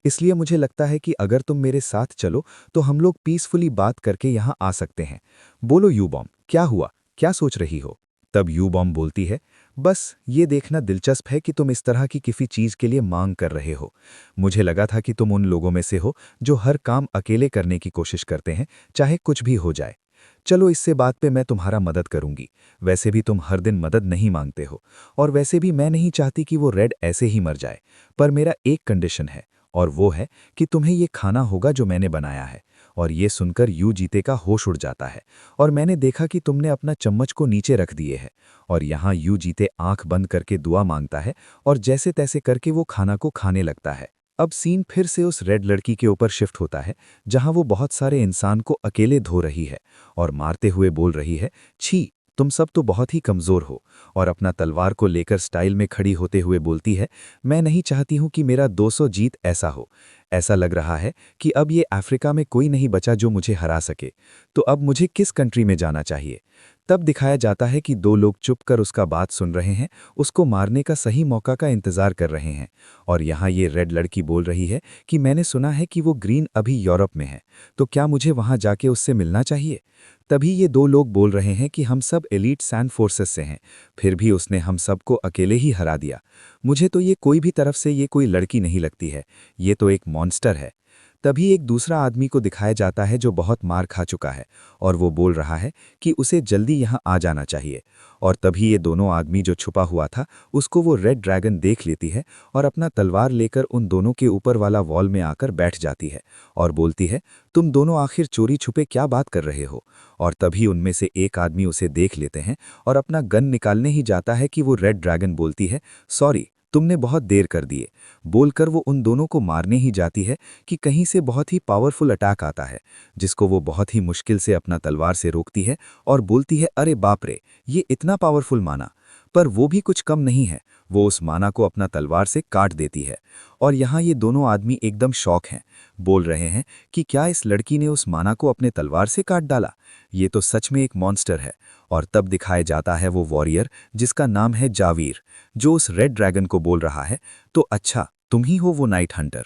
इसलिए मुझे लगता है कि अगर तुम मेरे साथ चलो तो हम लोग पीसफुली बात करके यहाँ आ सकते हैं। बोलो यू बॉम, क्या हुआ, क्या सोच रही हो? तब यू बॉम्ब बोलती है, बस ये देखना दिलचस्प है कि तुम इस तरह की किसी चीज़ के लिए मांग कर रहे हो। मुझे लगा था कि तुम उन लोगों में से हो जो हर काम अकेले करने की कोशिश करते हैं, चाहे कुछ भी हो जाए। चलो इससे बात पे मैं तुम्हारा मदद करूंगी। वैसे भी तुम हर दिन मदद नहीं मांगते हो, और वैसे भी मैं नहीं चाहती कि वो रेड ऐसे ही मर जाए। पर मेरा एक कंडीशन है, और वो है कि तुम्हें ये खाना होगा जो मैंने बनाया है। और ये सुनकर यू जीते का होश उड़ जाता है, और मैंने देखा कि तुमने अपना चम्मच को नीचे रख दिए है। और यहाँ यू जीते आंख बंद करके दुआ मांगता है, और जैसे तैसे करके वो खाना को खाने लगता है। अब सीन फिर से उस रेड लड़की के ऊपर शिफ्ट होता है, जहां वो बहुत सारे इंसान को अकेले धो रही है और मारते हुए बोल रही है, छी, तुम सब तो बहुत ही कमज़ोर हो। और अपना तलवार को लेकर स्टाइल में खड़ी होते हुए बोलती है, मैं नहीं चाहती हूं कि मेरा 200 जीत ऐसा हो। ऐसा लग रहा है कि अब ये अफ्रीका में कोई नहीं बचा जो मुझे हरा सके। तो अब मुझे किस कंट्री में जाना चाहिए? तब दिखाया जाता है कि दो लोग चुपकर उसका बात सुन रहे हैं, उसको मारने का सही मौका का इंतजार कर रहे हैं। और यहाँ ये रेड लड़की बोल रही है कि मैंने सुना है कि वो ग्रीन अभी यूरोप में है, तो क्या मुझे वहाँ जाके उससे मिलना चाहिए? तभी ये दो लोग बोल रहे हैं कि हम सब एलीट सैंड फोर्सेस से हैं, फिर भी उसने हम सबको अकेले ही हरा दिया। मुझे तो ये कोई भी तरफ से ये कोई लड़की नहीं लगती है, ये तो एक मॉन्स्टर है। तभी एक दूसरा आदमी को दिखाया जाता है जो बहुत मार खा चुका है, और वो बोल रहा है कि उसे जल्दी यहाँ आ जाना चाहिए। और तभी ये दोनों आदमी जो छुपा हुआ था, उसको वो रेड ड्रैगन देख लेती है और अपना तलवार लेकर उन दोनों के ऊपर वाला वॉल में आकर बैठ जाती है और बोलती है, तुम दोनों आखिर चोरी छुपे क्या बात कर रहे हो? और तभी उनमें से एक आदमी उसे देख लेते हैं और अपना गन निकालने ही जाता है कि वो रेड ड्रैगन बोलती है, सॉरी, तुमने बहुत देर कर दिए। बोलकर वो उन दोनों को मारने ही जाती है कि कहीं से बहुत ही पावरफुल अटैक आता है, जिसको वो बहुत ही मुश्किल से अपना तलवार से रोकती है और बोलती है, अरे बाप रे, ये इतना पावरफुल माना। पर वो भी कुछ कम नहीं है, वो उस माना को अपना तलवार से काट देती है। और यहाँ ये दोनों आदमी एकदम शॉक हैं, बोल रहे हैं कि क्या इस लड़की ने उस माना को अपने तलवार से काट डाला? ये तो सच में एक मॉन्स्टर है। और तब दिखाया जाता है वो वॉरियर जिसका नाम है जावीर, जो उस रेड ड्रैगन को बोल रहा है, तो अच्छा तुम ही हो वो नाइट हंटर।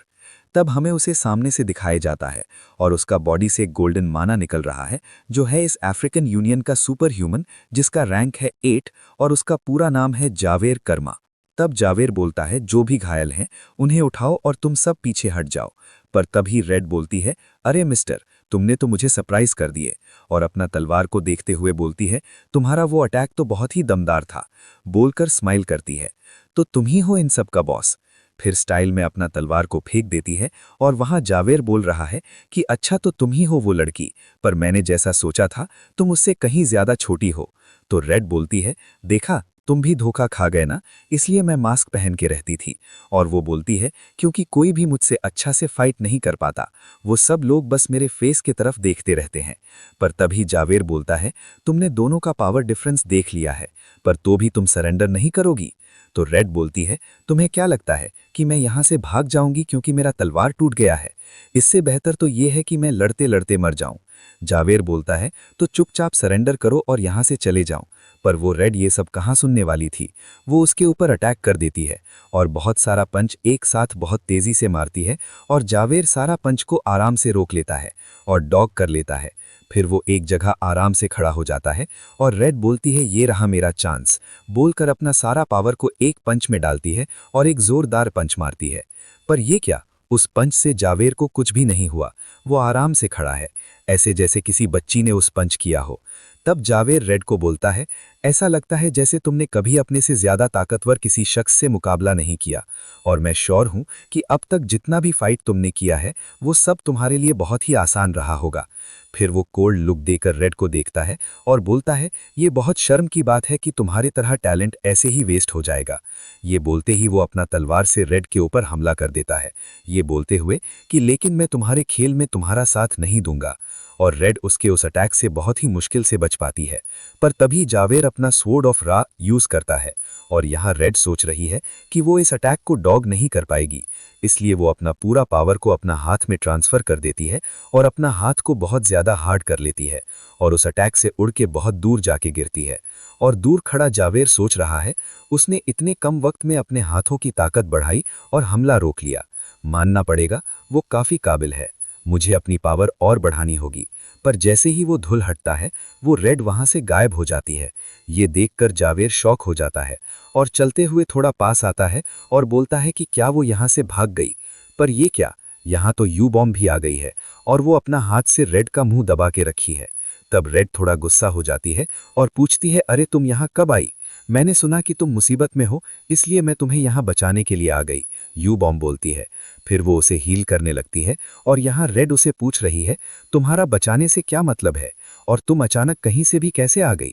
तब हमें उसे सामने से दिखाया जाता है और उसका बॉडी से एक गोल्डन माना निकल रहा है, जो है इस अफ्रीकन यूनियन का सुपर ह्यूमन, जिसका रैंक है 8 और उसका पूरा नाम है जावेर कर्मा। तब जावेर बोलता है, जो भी घायल हैं उन्हें उठाओ और तुम सब पीछे हट जाओ। पर तभी रेड बोलती है, अरे मिस्टर, तुमने तो मुझे सरप्राइज कर दिए। और अपना तलवार को देखते हुए बोलती है, तुम्हारा वो अटैक तो बहुत ही दमदार था। बोलकर स्माइल करती है, तो तुम ही हो इन सब का बॉस। फिर स्टाइल में अपना तलवार को फेंक देती है और वहां जावेर बोल रहा है कि अच्छा तो तुम ही हो वो लड़की, पर मैंने जैसा सोचा था तुम उससे कहीं ज्यादा छोटी हो। तो रेड बोलती है, देखा तुम भी धोखा खा गए ना, इसलिए मैं मास्क पहन के रहती थी। और वो बोलती है, क्योंकि कोई भी मुझसे अच्छा से फाइट नहीं कर पाता, वो सब लोग बस मेरे फेस की तरफ देखते रहते हैं। पर तभी जावेर बोलता है, तुमने दोनों का पावर डिफरेंस देख लिया है, पर तो भी तुम सरेंडर नहीं करोगी? तो रेड बोलती है, तुम्हें क्या लगता है कि मैं यहाँ से भाग जाऊंगी क्योंकि मेरा तलवार टूट गया है? इससे बेहतर तो ये है कि मैं लड़ते लड़ते मर जाऊं। जावेर बोलता है, तो चुपचाप सरेंडर करो और यहाँ से चले जाओ। पर वो रेड ये सब कहाँ सुनने वाली थी, वो उसके ऊपर अटैक कर देती है और बहुत सारा पंच एक साथ बहुत तेजी से मारती है और जावेर सारा पंच को आराम से रोक लेता है और डॉग कर लेता है। फिर वो एक जगह आराम से खड़ा हो जाता है और रेड बोलती है, ये रहा मेरा चांस। बोलकर अपना सारा पावर को एक पंच में डालती है और एक जोरदार पंच मारती है। पर ये क्या, उस पंच से जावेर को कुछ भी नहीं हुआ, वो आराम से खड़ा है, ऐसे जैसे किसी बच्ची ने उस पंच किया हो। तब जावेर रेड को बोलता है, ऐसा लगता है जैसे तुमने कभी अपने से ज्यादा ताकतवर किसी शख्स से मुकाबला नहीं किया, और मैं श्योर हूं कि अब तक जितना भी फाइट तुमने किया है वो सब तुम्हारे लिए बहुत ही आसान रहा होगा। फिर वो कोल्ड लुक देकर रेड को देखता है और बोलता है, ये बहुत शर्म की बात है कि तुम्हारे तरह टैलेंट ऐसे ही वेस्ट हो जाएगा। ये बोलते ही वो अपना तलवार से रेड के ऊपर हमला कर देता है, ये बोलते हुए कि लेकिन मैं तुम्हारे खेल में तुम्हारा साथ नहीं दूंगा। और रेड उसके उस अटैक से बहुत ही मुश्किल से बच पाती है। पर तभी जावेर अपना स्वॉर्ड ऑफ रा यूज करता है और यहाँ रेड सोच रही है कि वो इस अटैक को डॉग नहीं कर पाएगी, इसलिए वो अपना पूरा पावर को अपना हाथ में ट्रांसफर कर देती है और अपना हाथ को बहुत ज्यादा हार्ड कर लेती है और उस अटैक से उड़ के बहुत दूर जाके गिरती है। और दूर खड़ा जावेर सोच रहा है, उसने इतने कम वक्त में अपने हाथों की ताकत बढ़ाई और हमला रोक लिया। मानना पड़ेगा वो काफी काबिल है, मुझे अपनी पावर और बढ़ानी होगी। पर जैसे ही वो धुल हटता है वो रेड वहां से गायब हो जाती है। ये देखकर जावेर शॉक हो जाता है और चलते हुए थोड़ा पास आता है और बोलता है कि क्या वो यहाँ से भाग गई। पर ये क्या, यहाँ तो यू बॉम्ब भी आ गई है और वो अपना हाथ से रेड का मुंह दबा के रखी है। तब रेड थोड़ा गुस्सा हो जाती है और पूछती है, अरे तुम यहाँ कब आई? मैंने सुना कि तुम मुसीबत में हो, इसलिए मैं तुम्हें यहाँ बचाने के लिए आ गई, यू बॉम्ब बोलती है। फिर वो उसे हील करने लगती है और यहाँ रेड उसे पूछ रही है, तुम्हारा बचाने से क्या मतलब है और तुम अचानक कहीं से भी कैसे आ गई?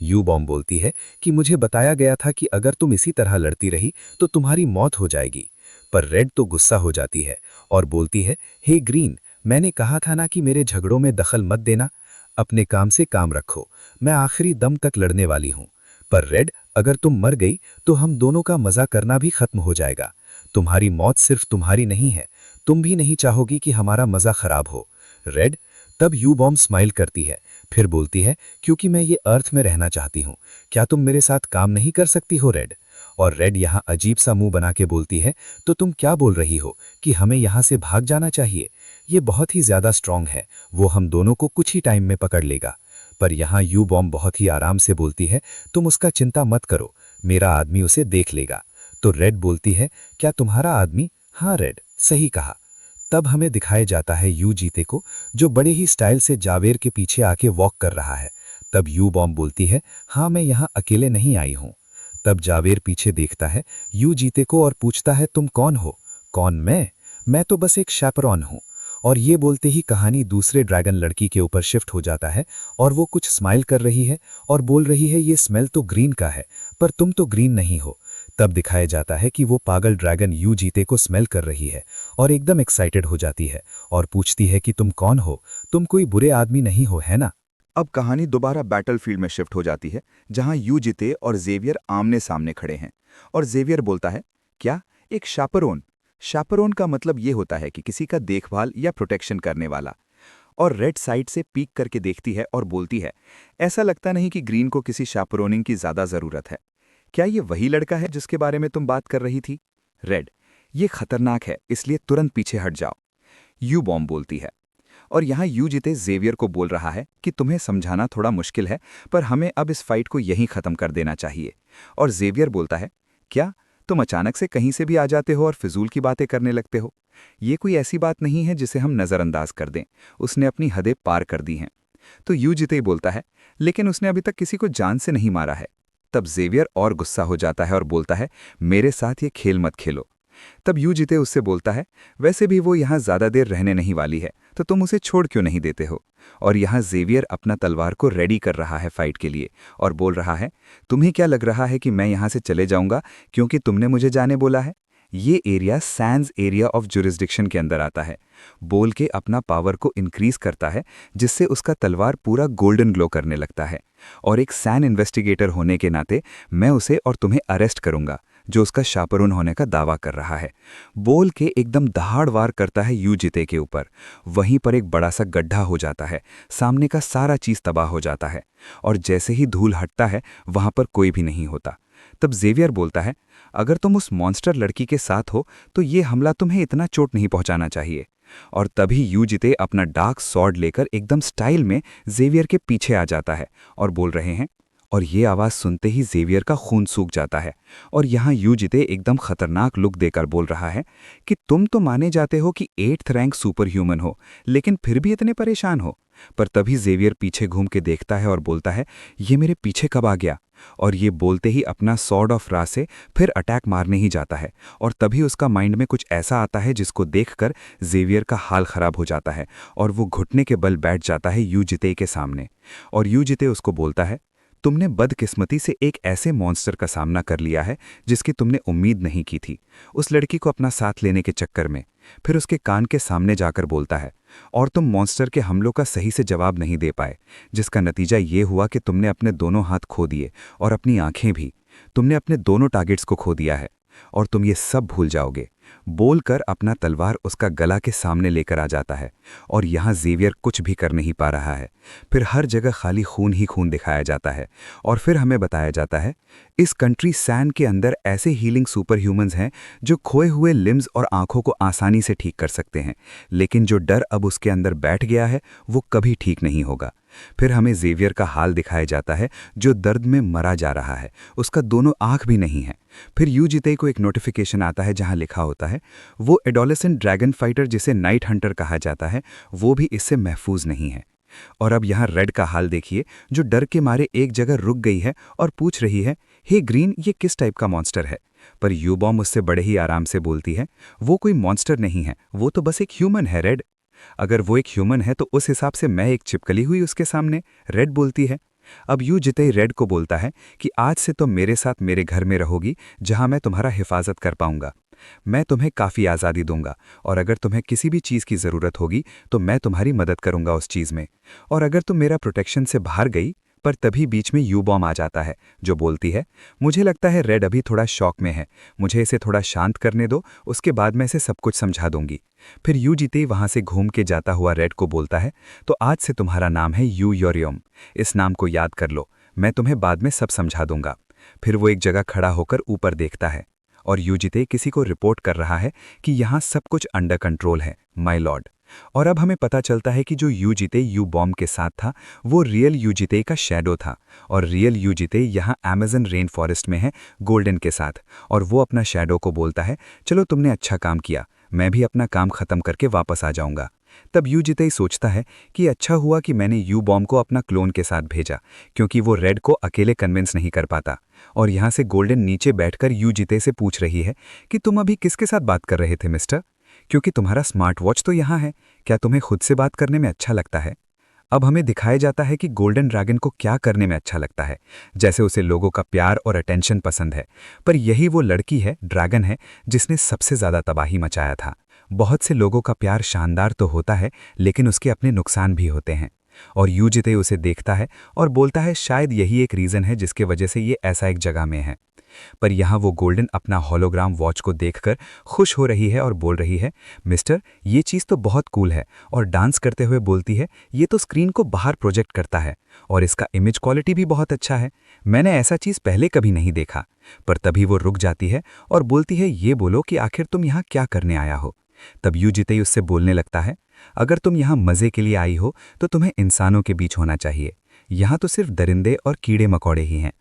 यू बॉम्ब बोलती है कि मुझे बताया गया था कि अगर तुम इसी तरह लड़ती रही तो तुम्हारी मौत हो जाएगी। पर रेड तो गुस्सा हो जाती है और बोलती है, हे ग्रीन, मैंने कहा था ना कि मेरे झगड़ों में दखल मत देना, अपने काम से काम रखो, मैं आखिरी दम तक लड़ने वाली हूँ। पर रेड, अगर तुम मर गई तो हम दोनों का मजा करना भी खत्म हो जाएगा। तुम्हारी मौत सिर्फ तुम्हारी नहीं है, तुम भी नहीं चाहोगी कि हमारा मजा खराब हो। रेड, तब यू बॉम्ब स्माइल करती है, फिर बोलती है, क्योंकि मैं ये अर्थ में रहना चाहती हूँ, क्या तुम मेरे साथ काम नहीं कर सकती हो रेड? और रेड यहाँ अजीब सा मुंह बना के बोलती है, तो तुम क्या बोल रही हो कि हमें यहाँ से भाग जाना चाहिए? ये बहुत ही ज्यादा स्ट्रांग है, वो हम दोनों को कुछ ही टाइम में पकड़ लेगा। पर यहाँ यू बॉम्ब बहुत ही आराम से बोलती है, तुम उसका चिंता मत करो, मेरा आदमी उसे देख लेगा। तो रेड बोलती है, क्या तुम्हारा आदमी? हाँ रेड, सही कहा। तब हमें दिखाया जाता है यू जीते को, जो बड़े ही स्टाइल से जावेर के पीछे आके वॉक कर रहा है। तब यू बॉम्ब बोलती है, हाँ मैं यहाँ अकेले नहीं आई हूँ। तब जावेर पीछे देखता है यू जीते को और पूछता है, तुम कौन हो? कौन मैं तो बस एक शैपरॉन हूँ। और ये बोलते ही कहानी दूसरे ड्रैगन लड़की के ऊपर शिफ्ट हो जाता है और वो कुछ स्माइल कर रही है और बोल रही है, ये स्मेल तो ग्रीन का है, पर तुम तो ग्रीन नहीं हो। तब दिखाया जाता है कि वो पागल ड्रैगन यू जीते को स्मेल कर रही है और एकदम एक्साइटेड हो जाती है और पूछती है कि तुम कौन हो, तुम कोई बुरे आदमी नहीं हो, है ना? अब कहानी दोबारा बैटलफील्ड में शिफ्ट हो जाती है, जहां यू जिते और जेवियर आमने सामने खड़े हैं। और जेवियर बोलता है, क्या एक शैपरोन? शैपरोन का मतलब ये होता है कि किसी का देखभाल या प्रोटेक्शन करने वाला। और रेड साइड से पीक करके देखती है और बोलती है, ऐसा लगता नहीं कि ग्रीन को किसी शैपरोनिंग की ज्यादा जरूरत है। क्या ये वही लड़का है जिसके बारे में तुम बात कर रही थी? रेड, ये खतरनाक है, इसलिए तुरंत पीछे हट जाओ, यू बॉम्ब बोलती है। और यहाँ यू जिते जेवियर को बोल रहा है कि तुम्हें समझाना थोड़ा मुश्किल है, पर हमें अब इस फाइट को यहीं खत्म कर देना चाहिए। और जेवियर बोलता है, क्या तुम अचानक से कहीं से भी आ जाते हो और फिजूल की बातें करने लगते हो? ये कोई ऐसी बात नहीं है जिसे हम नज़रअंदाज कर दें, उसने अपनी हदें पार कर दी हैं। तो यू जिते बोलता है, लेकिन उसने अभी तक किसी को जान से नहीं मारा है। तब जेवियर और गुस्सा हो जाता है और बोलता है, मेरे साथ ये खेल मत खेलो। तब यू जिते उससे बोलता है, वैसे भी वो यहाँ ज्यादा देर रहने नहीं वाली है, तो तुम उसे छोड़ क्यों नहीं देते हो? और यहाँ जेवियर अपना तलवार को रेडी कर रहा है फाइट के लिए और बोल रहा है, तुम्हें क्या लग रहा है कि मैं यहाँ से चले जाऊंगा क्योंकि तुमने मुझे जाने बोला है? ये area Sands area of jurisdiction के अंदर आता है। बोल के अपना पावर को इंक्रीज करता है, जिससे उसका तलवार पूरा गोल्डन ग्लो करने लगता है। और एक सैन इन्वेस्टिगेटर होने के नाते मैं उसे और तुम्हें अरेस्ट करूंगा, जो उसका शापरून होने का दावा कर रहा है। बोल के एकदम दहाड़ वार करता है यू जिते के ऊपर। वहीं पर एक बड़ा सा गड्ढा हो जाता है, सामने का सारा चीज तबाह हो जाता है और जैसे ही धूल हटता है वहां पर कोई भी नहीं होता। तब जेवियर बोलता है, अगर तुम उस मॉन्स्टर लड़की के साथ हो तो ये हमला तुम्हें इतना चोट नहीं पहुंचाना चाहिए। और तभी यू जिते अपना डार्क सॉर्ड लेकर एकदम स्टाइल में जेवियर के पीछे आ जाता है और बोल रहे हैं। और ये आवाज़ सुनते ही जेवियर का खून सूख जाता है और यहाँ यू जिते एकदम खतरनाक लुक देकर बोल रहा है कि तुम तो माने जाते हो कि 8th रैंक सुपर ह्यूमन हो, लेकिन फिर भी इतने परेशान हो। पर तभी जेवियर पीछे घूम के देखता है और बोलता है, ये मेरे पीछे कब आ गया? और ये बोलते ही अपना सॉर्ड ऑफ रा से फिर अटैक मारने ही जाता है। और तभी उसका माइंड में कुछ ऐसा आता है जिसको देखकर जेवियर का हाल खराब हो जाता है और वो घुटने के बल बैठ जाता है यू जिते के सामने। और यू जिते उसको बोलता है, तुमने बदकिस्मती से एक ऐसे मॉन्स्टर का सामना कर लिया है जिसकी तुमने उम्मीद नहीं की थी, उस लड़की को अपना साथ लेने के चक्कर में। फिर उसके कान के सामने जाकर बोलता है, और तुम मॉन्स्टर के हमलों का सही से जवाब नहीं दे पाए, जिसका नतीजा ये हुआ कि तुमने अपने दोनों हाथ खो दिए और अपनी आंखें भी। तुमने अपने दोनों टारगेट्स को खो दिया है। और तुम ये सब भूल जाओगे, बोलकर अपना तलवार उसका गला के सामने लेकर आ जाता है। और यहाँ जेवियर कुछ भी कर नहीं पा रहा है। फिर हर जगह खाली खून ही खून दिखाया जाता है। और फिर हमें बताया जाता है इस कंट्री सैन के अंदर ऐसे हीलिंग सुपर ह्यूमंस हैं जो खोए हुए लिम्स और आंखों को आसानी से ठीक कर सकते हैं, लेकिन जो डर अब उसके अंदर बैठ गया है वो कभी ठीक नहीं होगा। फिर हमें जेवियर का हाल दिखाया जाता है जो दर्द में मरा जा रहा है, उसका दोनों आंख भी नहीं है। फिर यू जिते को एक नोटिफिकेशन आता है जहां लिखा होता है वो एडोलेसेंट ड्रैगन फाइटर जिसे नाइट हंटर कहा जाता है वो भी इससे महफूज नहीं है। और अब यहाँ रेड का हाल देखिए जो डर के मारे एक जगह रुक गई है और पूछ रही है हे ग्रीन ये किस टाइप का मॉन्स्टर है। पर यूबॉम उससे बड़े ही आराम से बोलती है वो कोई मॉन्स्टर नहीं है, वो तो बस एक ह्यूमन है रेड। अगर वो एक ह्यूमन है तो उस हिसाब से मैं एक चिपकली हुई उसके सामने, रेड बोलती है। अब यू जिते रेड को बोलता है कि आज से तुम मेरे साथ मेरे घर में रहोगी जहां मैं तुम्हारा हिफाजत कर पाऊंगा। मैं तुम्हें काफ़ी आज़ादी दूंगा और अगर तुम्हें किसी भी चीज़ की ज़रूरत होगी तो मैं तुम्हारी मदद करूंगा उस चीज़ में। और अगर तुम मेरा प्रोटेक्शन से बाहर गई, पर तभी बीच में यू बॉम आ जाता है जो बोलती है मुझे लगता है रेड अभी थोड़ा शॉक में है, मुझे इसे थोड़ा शांत करने दो, उसके बाद मैं इसे सब कुछ समझा दूंगी। फिर यू जीते वहां से घूम के जाता हुआ रेड को बोलता है तो आज से तुम्हारा नाम है यू योरियम, इस नाम को याद कर लो, मैं तुम्हें बाद में सब समझा दूंगा। फिर वो एक जगह खड़ा होकर ऊपर देखता है और यू जिते किसी को रिपोर्ट कर रहा है कि यहाँ सब कुछ अंडर कंट्रोल है माय लॉर्ड। और अब हमें पता चलता है कि जो यू जिते यू बॉम्ब के साथ था वो रियल यू जिते का शैडो था और रियल यू जिते यहाँ अमेज़न रेन फॉरेस्ट में है गोल्डन के साथ। और वो अपना शैडो को बोलता है चलो तुमने अच्छा काम किया, मैं भी अपना काम खत्म करके वापस आ जाऊंगा। तब यू जिते सोचता है कि अच्छा हुआ कि मैंने यू बॉम्ब को अपना क्लोन के साथ भेजा, क्योंकि वो रेड को अकेले कन्विंस नहीं कर पाता। और यहाँ से गोल्डन नीचे बैठकर यू जिते से पूछ रही है कि तुम अभी किसके साथ बात कर रहे थे मिस्टर, क्योंकि तुम्हारा स्मार्ट वॉच तो यहाँ है, क्या तुम्हें खुद से बात करने में अच्छा लगता है। अब हमें दिखाया जाता है कि गोल्डन ड्रैगन को क्या करने में अच्छा लगता है, जैसे उसे लोगों का प्यार और अटेंशन पसंद है। पर यही वो लड़की है, ड्रैगन है, जिसने सबसे ज़्यादा तबाही मचाया था। बहुत से लोगों का प्यार शानदार तो होता है लेकिन उसके अपने नुकसान भी होते हैं। और यू जिते उसे देखता है और बोलता है शायद यही एक रीज़न है जिसके वजह से ये ऐसा एक जगह में है। पर यहाँ वो गोल्डन अपना होलोग्राम वॉच को देखकर खुश हो रही है और बोल रही है मिस्टर ये चीज़ तो बहुत कूल है, और डांस करते हुए बोलती है ये तो स्क्रीन को बाहर प्रोजेक्ट करता है और इसका इमेज क्वालिटी भी बहुत अच्छा है, मैंने ऐसा चीज़ पहले कभी नहीं देखा। पर तभी वो रुक जाती है और बोलती है ये बोलो कि आखिर तुम यहाँ क्या करने आया हो। तब यू जिते उससे बोलने लगता है अगर तुम यहाँ मज़े के लिए आई हो तो तुम्हें इंसानों के बीच होना चाहिए, यहाँ तो सिर्फ दरिंदे और कीड़े मकोड़े ही हैं।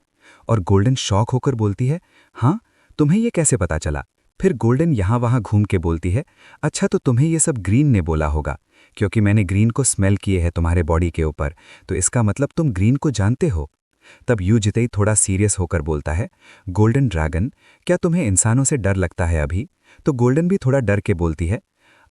और गोल्डन शॉक होकर बोलती है हाँ, तुम्हें ये कैसे पता चला। फिर गोल्डन यहाँ वहाँ घूम के बोलती है अच्छा तो तुम्हें ये सब ग्रीन ने बोला होगा, क्योंकि मैंने ग्रीन को स्मेल किए है तुम्हारे बॉडी के ऊपर, तो इसका मतलब तुम ग्रीन को जानते हो। तब यू जिते थोड़ा सीरियस होकर बोलता है गोल्डन ड्रैगन क्या तुम्हें इंसानों से डर लगता है अभी। तो गोल्डन भी थोड़ा डर के बोलती है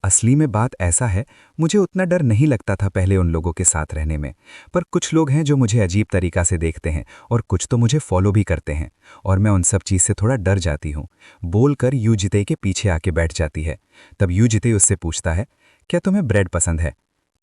असली में बात ऐसा है मुझे उतना डर नहीं लगता था पहले उन लोगों के साथ रहने में, पर कुछ लोग हैं जो मुझे अजीब तरीका से देखते हैं और कुछ तो मुझे फॉलो भी करते हैं और मैं उन सब चीज़ से थोड़ा डर जाती हूँ। बोलकर यू जिते के पीछे आके बैठ जाती है। तब यू जिते उससे पूछता है क्या तुम्हें ब्रेड पसंद है।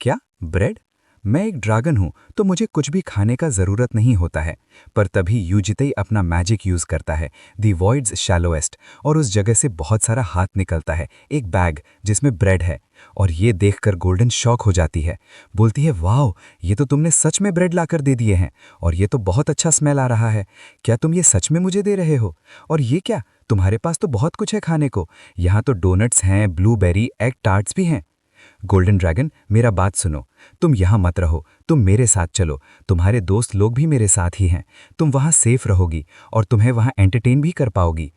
क्या ब्रेड, मैं एक ड्रैगन हूं तो मुझे कुछ भी खाने का ज़रूरत नहीं होता है। पर तभी यू जिते अपना मैजिक यूज़ करता है दी वॉइड्स शैलोएस्ट और उस जगह से बहुत सारा हाथ निकलता है, एक बैग जिसमें ब्रेड है। और ये देखकर गोल्डन शॉक हो जाती है, बोलती है वाह ये तो तुमने सच में ब्रेड लाकर दे दिए हैं और ये तो बहुत अच्छा स्मेल आ रहा है, क्या तुम ये सच में मुझे दे रहे हो। और ये क्या, तुम्हारे पास तो बहुत कुछ है खाने को, यहाँ तो डोनट्स हैं, ब्लूबेरी, एग टार्ट्स भी हैं। गोल्डन ड्रैगन मेरा बात सुनो, तुम यहाँ मत रहो, तुम मेरे साथ चलो, तुम्हारे दोस्त लोग भी मेरे साथ ही हैं, तुम वहाँ सेफ रहोगी और तुम्हें वहाँ एंटरटेन भी कर पाओगी।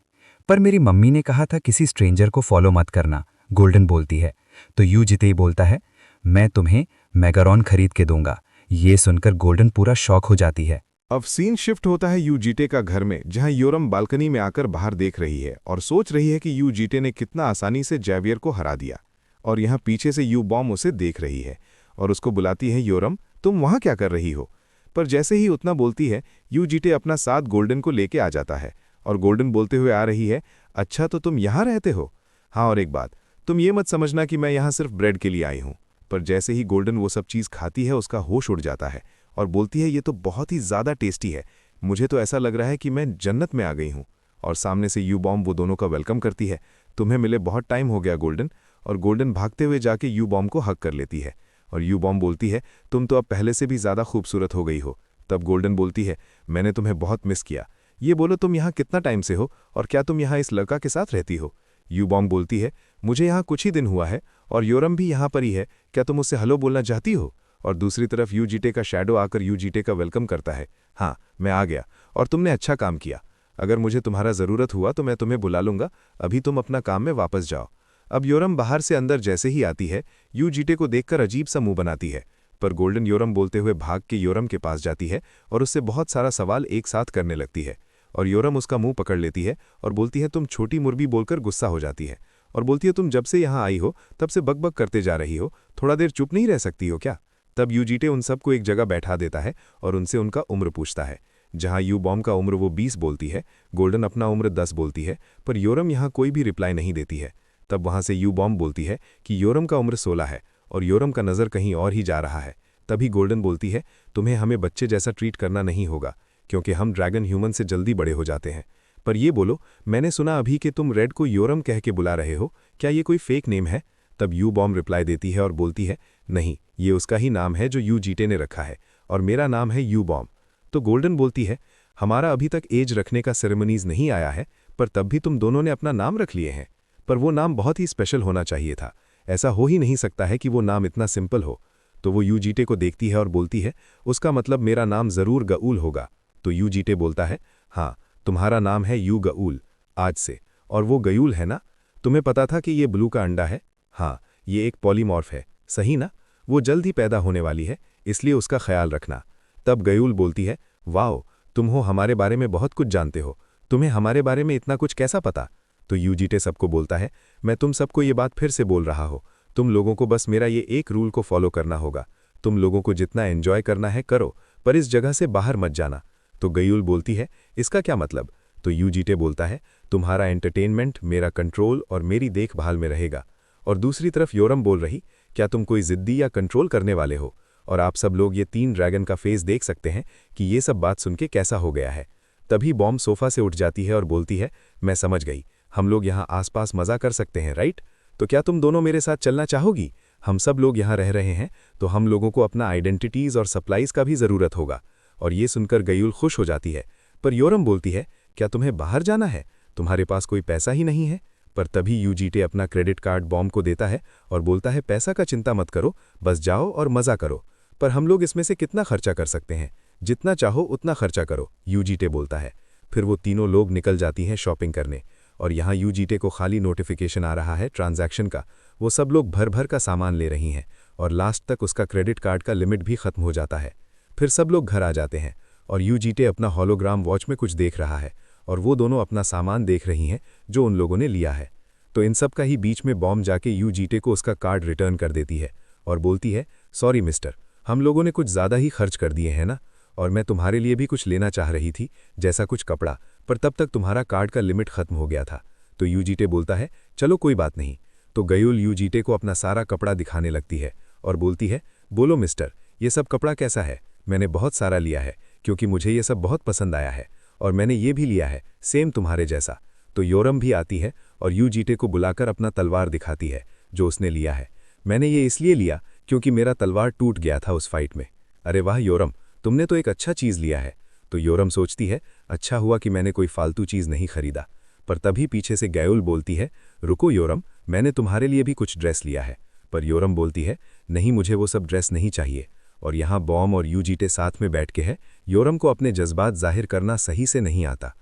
पर मेरी मम्मी ने कहा था किसी स्ट्रेंजर को फॉलो मत करना, गोल्डन बोलती है। तो यू जिते ही बोलता है मैं तुम्हें मेगारॉन खरीद के दूंगा। ये सुनकर गोल्डन पूरा शॉक हो जाती है। अब सीन शिफ्ट होता है यू जीटे का घर में, जहां योरम बालकनी में आकर बाहर देख रही है और सोच रही है कि यू जीटे ने कितना आसानी से जेवियर को हरा दिया। और यहाँ पीछे से यू बॉम्ब उसे देख रही है और उसको बुलाती है योरम तुम वहाँ क्या कर रही हो। पर जैसे ही उतना बोलती है यू जीटे अपना साथ गोल्डन को लेके आ जाता है और गोल्डन बोलते हुए आ रही है अच्छा तो तुम यहाँ रहते हो। हाँ और एक बात, तुम ये मत समझना कि मैं यहाँ सिर्फ ब्रेड के लिए आई हूँ। पर जैसे ही गोल्डन वो सब चीज़ खाती है उसका होश उड़ जाता है और बोलती है ये तो बहुत ही ज़्यादा टेस्टी है, मुझे तो ऐसा लग रहा है कि मैं जन्नत में आ गई हूँ। और सामने से यू बॉम्ब वो दोनों का वेलकम करती है। तुम्हें मिले बहुत टाइम हो गया गोल्डन। और गोल्डन भागते हुए जाके यू बॉम्ब को हक कर लेती है और यू बॉम्ब बोलती है तुम तो अब पहले से भी ज़्यादा खूबसूरत हो गई हो। तब गोल्डन बोलती है मैंने तुम्हें बहुत मिस किया। ये बोलो तुम यहाँ कितना टाइम से हो और क्या तुम यहाँ इस लड़का के साथ रहती हो? यू बॉम्ब बोलती है मुझे यहाँ कुछ ही दिन हुआ है और योरम भी यहाँ पर ही है, क्या तुम उससे हेलो बोलना चाहती हो? और दूसरी तरफ यू जीटे का शैडो आकर यू जीटे का वेलकम करता है। हाँ, मैं आ गया और तुमने अच्छा काम किया। अगर मुझे तुम्हारा ज़रूरत हुआ तो मैं तुम्हें बुला लूंगा, अभी तुम अपना काम में वापस जाओ। अब योरम बाहर से अंदर जैसे ही आती है यू जीटे को देखकर अजीब सा मुंह बनाती है, पर गोल्डन योरम बोलते हुए भाग के योरम के पास जाती है और उससे बहुत सारा सवाल एक साथ करने लगती है। और योरम उसका मुंह पकड़ लेती है और बोलती है तुम छोटी मुर्गी बोलकर गुस्सा हो जाती है और बोलती है तुम जब से यहाँ आई हो तब से बकबक करते जा रही हो, थोड़ा देर चुप नहीं रह सकती हो क्या? तब यू जीटे उन सबको एक जगह बैठा देता है और उनसे उनका उम्र पूछता है। जहाँ यू बॉम्ब का उम्र वो 20 बोलती है, गोल्डन अपना उम्र 10 बोलती है, पर योरम यहाँ कोई भी रिप्लाई नहीं देती है। तब वहाँ से यू बॉम्ब बोलती है कि योरम का उम्र 16 है और योरम का नज़र कहीं और ही जा रहा है। तभी गोल्डन बोलती है तुम्हें हमें बच्चे जैसा ट्रीट करना नहीं होगा क्योंकि हम ड्रैगन ह्यूमन से जल्दी बड़े हो जाते हैं। पर ये बोलो, मैंने सुना अभी कि तुम रेड को योरम कह के बुला रहे हो, क्या ये कोई फेक नेम है? तब यू बॉम्ब रिप्लाई देती है और बोलती है नहीं, ये उसका ही नाम है जो यू जीटे ने रखा है और मेरा नाम है यू बॉम्ब। तो गोल्डन बोलती है हमारा अभी तक एज रखने का सेरेमनीज नहीं आया है, पर तब भी तुम दोनों ने अपना नाम रख लिए हैं। पर वो नाम बहुत ही स्पेशल होना चाहिए था, ऐसा हो ही नहीं सकता है कि वो नाम इतना सिंपल हो। तो वो यू जीटे को देखती है और बोलती है उसका मतलब मेरा नाम ज़रूर गऊल होगा। तो यू जीटे बोलता है हाँ, तुम्हारा नाम है यू गऊल आज से, और वो गयूल है ना? तुम्हें पता था कि ये ब्लू का अंडा है? हाँ, ये एक पॉलीमॉर्फ है, सही ना? वो जल्द ही पैदा होने वाली है, इसलिए उसका ख्याल रखना। तब गयूल बोलती है वाओ, तुम हो हमारे बारे में बहुत कुछ जानते हो, तुम्हें हमारे बारे में इतना कुछ कैसा पता? तो यू जीटे सबको बोलता है मैं तुम सबको ये बात फिर से बोल रहा हो, तुम लोगों को बस मेरा ये एक रूल को फॉलो करना होगा। तुम लोगों को जितना एंजॉय करना है करो, पर इस जगह से बाहर मत जाना। तो गयूल बोलती है इसका क्या मतलब? तो यू जीटे बोलता है तुम्हारा एंटरटेनमेंट मेरा कंट्रोल और मेरी देखभाल में रहेगा। और दूसरी तरफ योरम बोल रही क्या तुम कोई जिद्दी या कंट्रोल करने वाले हो? और आप सब लोग ये 3 ड्रैगन का फेस देख सकते हैं कि ये सब बात सुन के कैसा हो गया है। तभी बॉम्ब सोफा से उठ जाती है और बोलती है मैं समझ गई, हम लोग यहाँ आसपास मज़ा कर सकते हैं, राइट? तो क्या तुम दोनों मेरे साथ चलना चाहोगी? हम सब लोग यहाँ रह रहे हैं तो हम लोगों को अपना आइडेंटिटीज़ और सप्लाईज़ का भी ज़रूरत होगा। और ये सुनकर गयूल खुश हो जाती है, पर योरम बोलती है क्या तुम्हें बाहर जाना है? तुम्हारे पास कोई पैसा ही नहीं है? पर तभी यू जीटे अपना क्रेडिट कार्ड बॉम्ब को देता है और बोलता है पैसा का चिंता मत करो, बस जाओ और मज़ा करो। पर हम लोग इसमें से कितना खर्चा कर सकते हैं? जितना चाहो उतना खर्चा करो, यू जीटे बोलता है। फिर वो तीनों लोग निकल जाती हैं शॉपिंग करने और यहाँ यू जीटे को खाली नोटिफिकेशन आ रहा है ट्रांजैक्शन का। वो सब लोग भर भर का सामान ले रही हैं और लास्ट तक उसका क्रेडिट कार्ड का लिमिट भी खत्म हो जाता है। फिर सब लोग घर आ जाते हैं और यू जीटे अपना हॉलोग्राम वॉच में कुछ देख रहा है और वो दोनों अपना सामान देख रही हैं जो उन लोगों ने लिया है। तो इन सब का ही बीच में बॉम्ब जाके यू जीटे को उसका कार्ड रिटर्न कर देती है और बोलती है सॉरी मिस्टर, हम लोगों ने कुछ ज़्यादा ही खर्च कर दिए हैं ना, और मैं तुम्हारे लिए भी कुछ लेना चाह रही थी जैसा कुछ कपड़ा, पर तब तक तुम्हारा कार्ड का लिमिट खत्म हो गया था। तो यू जीटे बोलता है चलो कोई बात नहीं। तो गयूल यू जीटे को अपना सारा कपड़ा दिखाने लगती है और बोलती है बोलो मिस्टर, ये सब कपड़ा कैसा है? मैंने बहुत सारा लिया है क्योंकि मुझे ये सब बहुत पसंद आया है और मैंने ये भी लिया है सेम तुम्हारे जैसा। तो योरम भी आती है और यू जीटे को बुलाकर अपना तलवार दिखाती है जो उसने लिया है। मैंने ये इसलिए लिया क्योंकि मेरा तलवार टूट गया था उस फाइट में। अरे वाह योरम, तुमने तो एक अच्छा चीज़ लिया है। तो योरम सोचती है अच्छा हुआ कि मैंने कोई फालतू चीज़ नहीं खरीदा। पर तभी पीछे से गयूल बोलती है रुको योरम, मैंने तुम्हारे लिए भी कुछ ड्रेस लिया है। पर योरम बोलती है नहीं, मुझे वो सब ड्रेस नहीं चाहिए। और यहाँ बॉम्ब और यू जीटे साथ में बैठ के है। योरम को अपने जज्बात जाहिर करना सही से नहीं आता,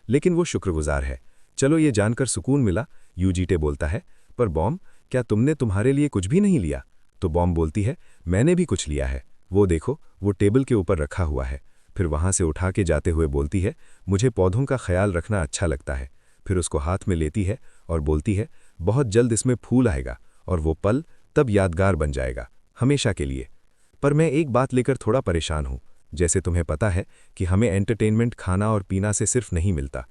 लेकिन वो शुक्रगुजार है। चलो ये जानकर सुकून मिला, यू जीटे बोलता है। पर बॉम्ब, क्या तुमने तुम्हारे लिए कुछ भी नहीं लिया? तो बॉम्ब बोलती है मैंने भी कुछ लिया है, वो देखो वो टेबल के ऊपर रखा हुआ है। फिर वहाँ से उठा के जाते हुए बोलती है मुझे पौधों का ख्याल रखना अच्छा लगता है। फिर उसको हाथ में लेती है और बोलती है बहुत जल्द इसमें फूल आएगा और वो पल तब यादगार बन जाएगा हमेशा के लिए। पर मैं एक बात लेकर थोड़ा परेशान हूँ। जैसे तुम्हें पता है कि हमें एंटरटेनमेंट खाना और पीना से सिर्फ नहीं मिलता,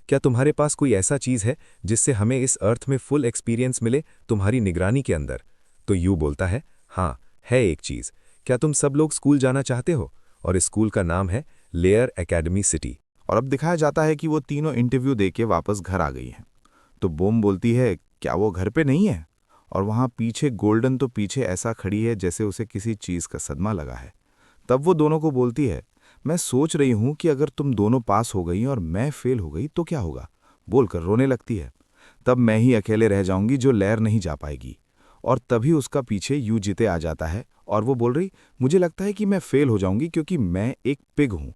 क्या तुम्हारे पास कोई ऐसा चीज़ है जिससे हमें इस अर्थ में फुल एक्सपीरियंस मिले तुम्हारी निगरानी के अंदर? तो यू बोलता है हाँ है एक चीज़, क्या तुम सब लोग स्कूल जाना चाहते हो? और इस स्कूल का नाम है लेयर एकेडमी सिटी और अब दिखाया जाता है कि वो तीनों इंटरव्यू दे के वापस घर आ गई हैं। तो बोम बोलती है, क्या वो घर पे नहीं है? और वहाँ पीछे गोल्डन तो पीछे ऐसा खड़ी है जैसे उसे किसी चीज़ का सदमा लगा है। तब वो दोनों को बोलती है, मैं सोच रही हूँ कि अगर तुम दोनों पास हो गई और मैं फेल हो गई तो क्या होगा, बोलकर रोने लगती है। तब मैं ही अकेले रह जाऊंगी जो लहर नहीं जा पाएगी। और तभी उसका पीछे यू जीते आ जाता है और वो बोल रही, मुझे लगता है कि मैं फेल हो जाऊंगी क्योंकि मैं एक पिग हूं।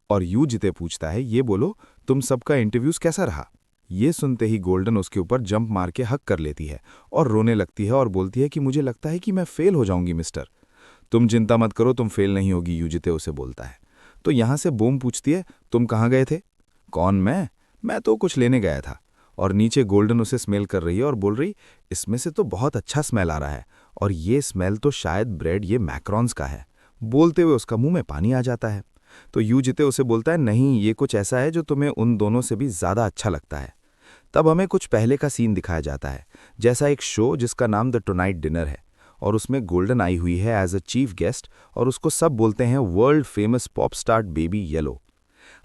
और यू जीते पूछता है, ये बोलो तुम सबका इंटरव्यूज कैसा रहा? ये सुनते ही गोल्डन उसके ऊपर जंप मार के हक कर लेती है और रोने लगती है और बोलती है कि मुझे लगता है कि मैं फेल हो जाऊंगी मिस्टर। तुम चिंता मत करो, तुम फेल नहीं होगी, यू जीते उसे बोलता है। तो यहां से बूम पूछती है, तुम कहाँ गए थे? कौन, मैं तो कुछ लेने गया था। और नीचे गोल्डन उसे स्मेल कर रही है और बोल रही, इसमें से तो बहुत अच्छा स्मेल आ रहा है और ये स्मेल तो शायद ब्रेड ये मैक्रॉन्स का है। बोलते हुए उसका मुंह में पानी आ जाता है। तो यू जीते उसे बोलता है, नहीं, ये कुछ ऐसा है जो तुम्हें उन दोनों से भी ज़्यादा अच्छा लगता है। तब हमें कुछ पहले का सीन दिखाया जाता है, जैसा एक शो जिसका नाम द टुनाइट डिनर है और उसमें गोल्डन आई हुई है एज अ चीफ गेस्ट और उसको सब बोलते हैं world famous pop star baby yellow.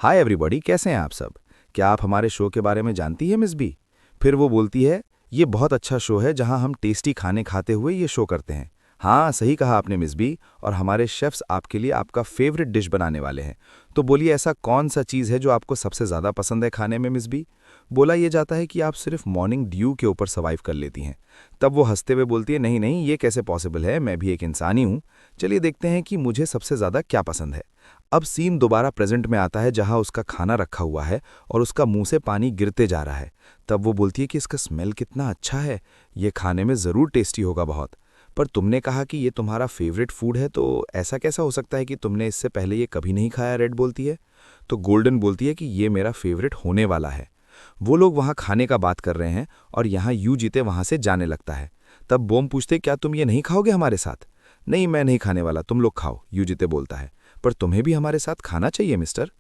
Hi everybody, कैसे हैं आप सब? क्या आप हमारे शो के बारे में जानती हैं मिस बी? फिर वो बोलती है, ये बहुत अच्छा शो है जहां हम टेस्टी खाने खाते हुए ये शो करते हैं। हाँ, सही कहा आपने मिस बी, और हमारे शेफ्स आपके लिए आपका फेवरेट डिश बनाने वाले हैं। तो बोलिए, ऐसा कौन सा चीज़ है जो आपको सबसे ज़्यादा पसंद है खाने में मिस बी? बोला ये जाता है कि आप सिर्फ मॉर्निंग ड्यू के ऊपर सर्वाइव कर लेती हैं। तब वो हंसते हुए बोलती है, नहीं नहीं, ये कैसे पॉसिबल है, मैं भी एक इंसान ही हूँ। चलिए देखते हैं कि मुझे सबसे ज़्यादा क्या पसंद है। अब सीन दोबारा प्रेजेंट में आता है जहां उसका खाना रखा हुआ है और उसका मुंह से पानी गिरते जा रहा है। तब वो बोलती है कि इसका स्मेल कितना अच्छा है, ये खाने में ज़रूर टेस्टी होगा बहुत। पर तुमने कहा कि ये तुम्हारा फेवरेट फूड है, तो ऐसा कैसा हो सकता है कि तुमने इससे पहले ये कभी नहीं खाया? रेड बोलती है। तो गोल्डन बोलती है कि ये मेरा फेवरेट होने वाला है। वो लोग वहाँ खाने का बात कर रहे हैं और यहाँ यू जीते वहाँ से जाने लगता है। तब बोम पूछते, क्या तुम ये नहीं खाओगे हमारे साथ? नहीं, मैं नहीं खाने वाला, तुम लोग खाओ, यू जीते बोलता है। पर तुम्हें भी हमारे साथ खाना चाहिए मिस्टर।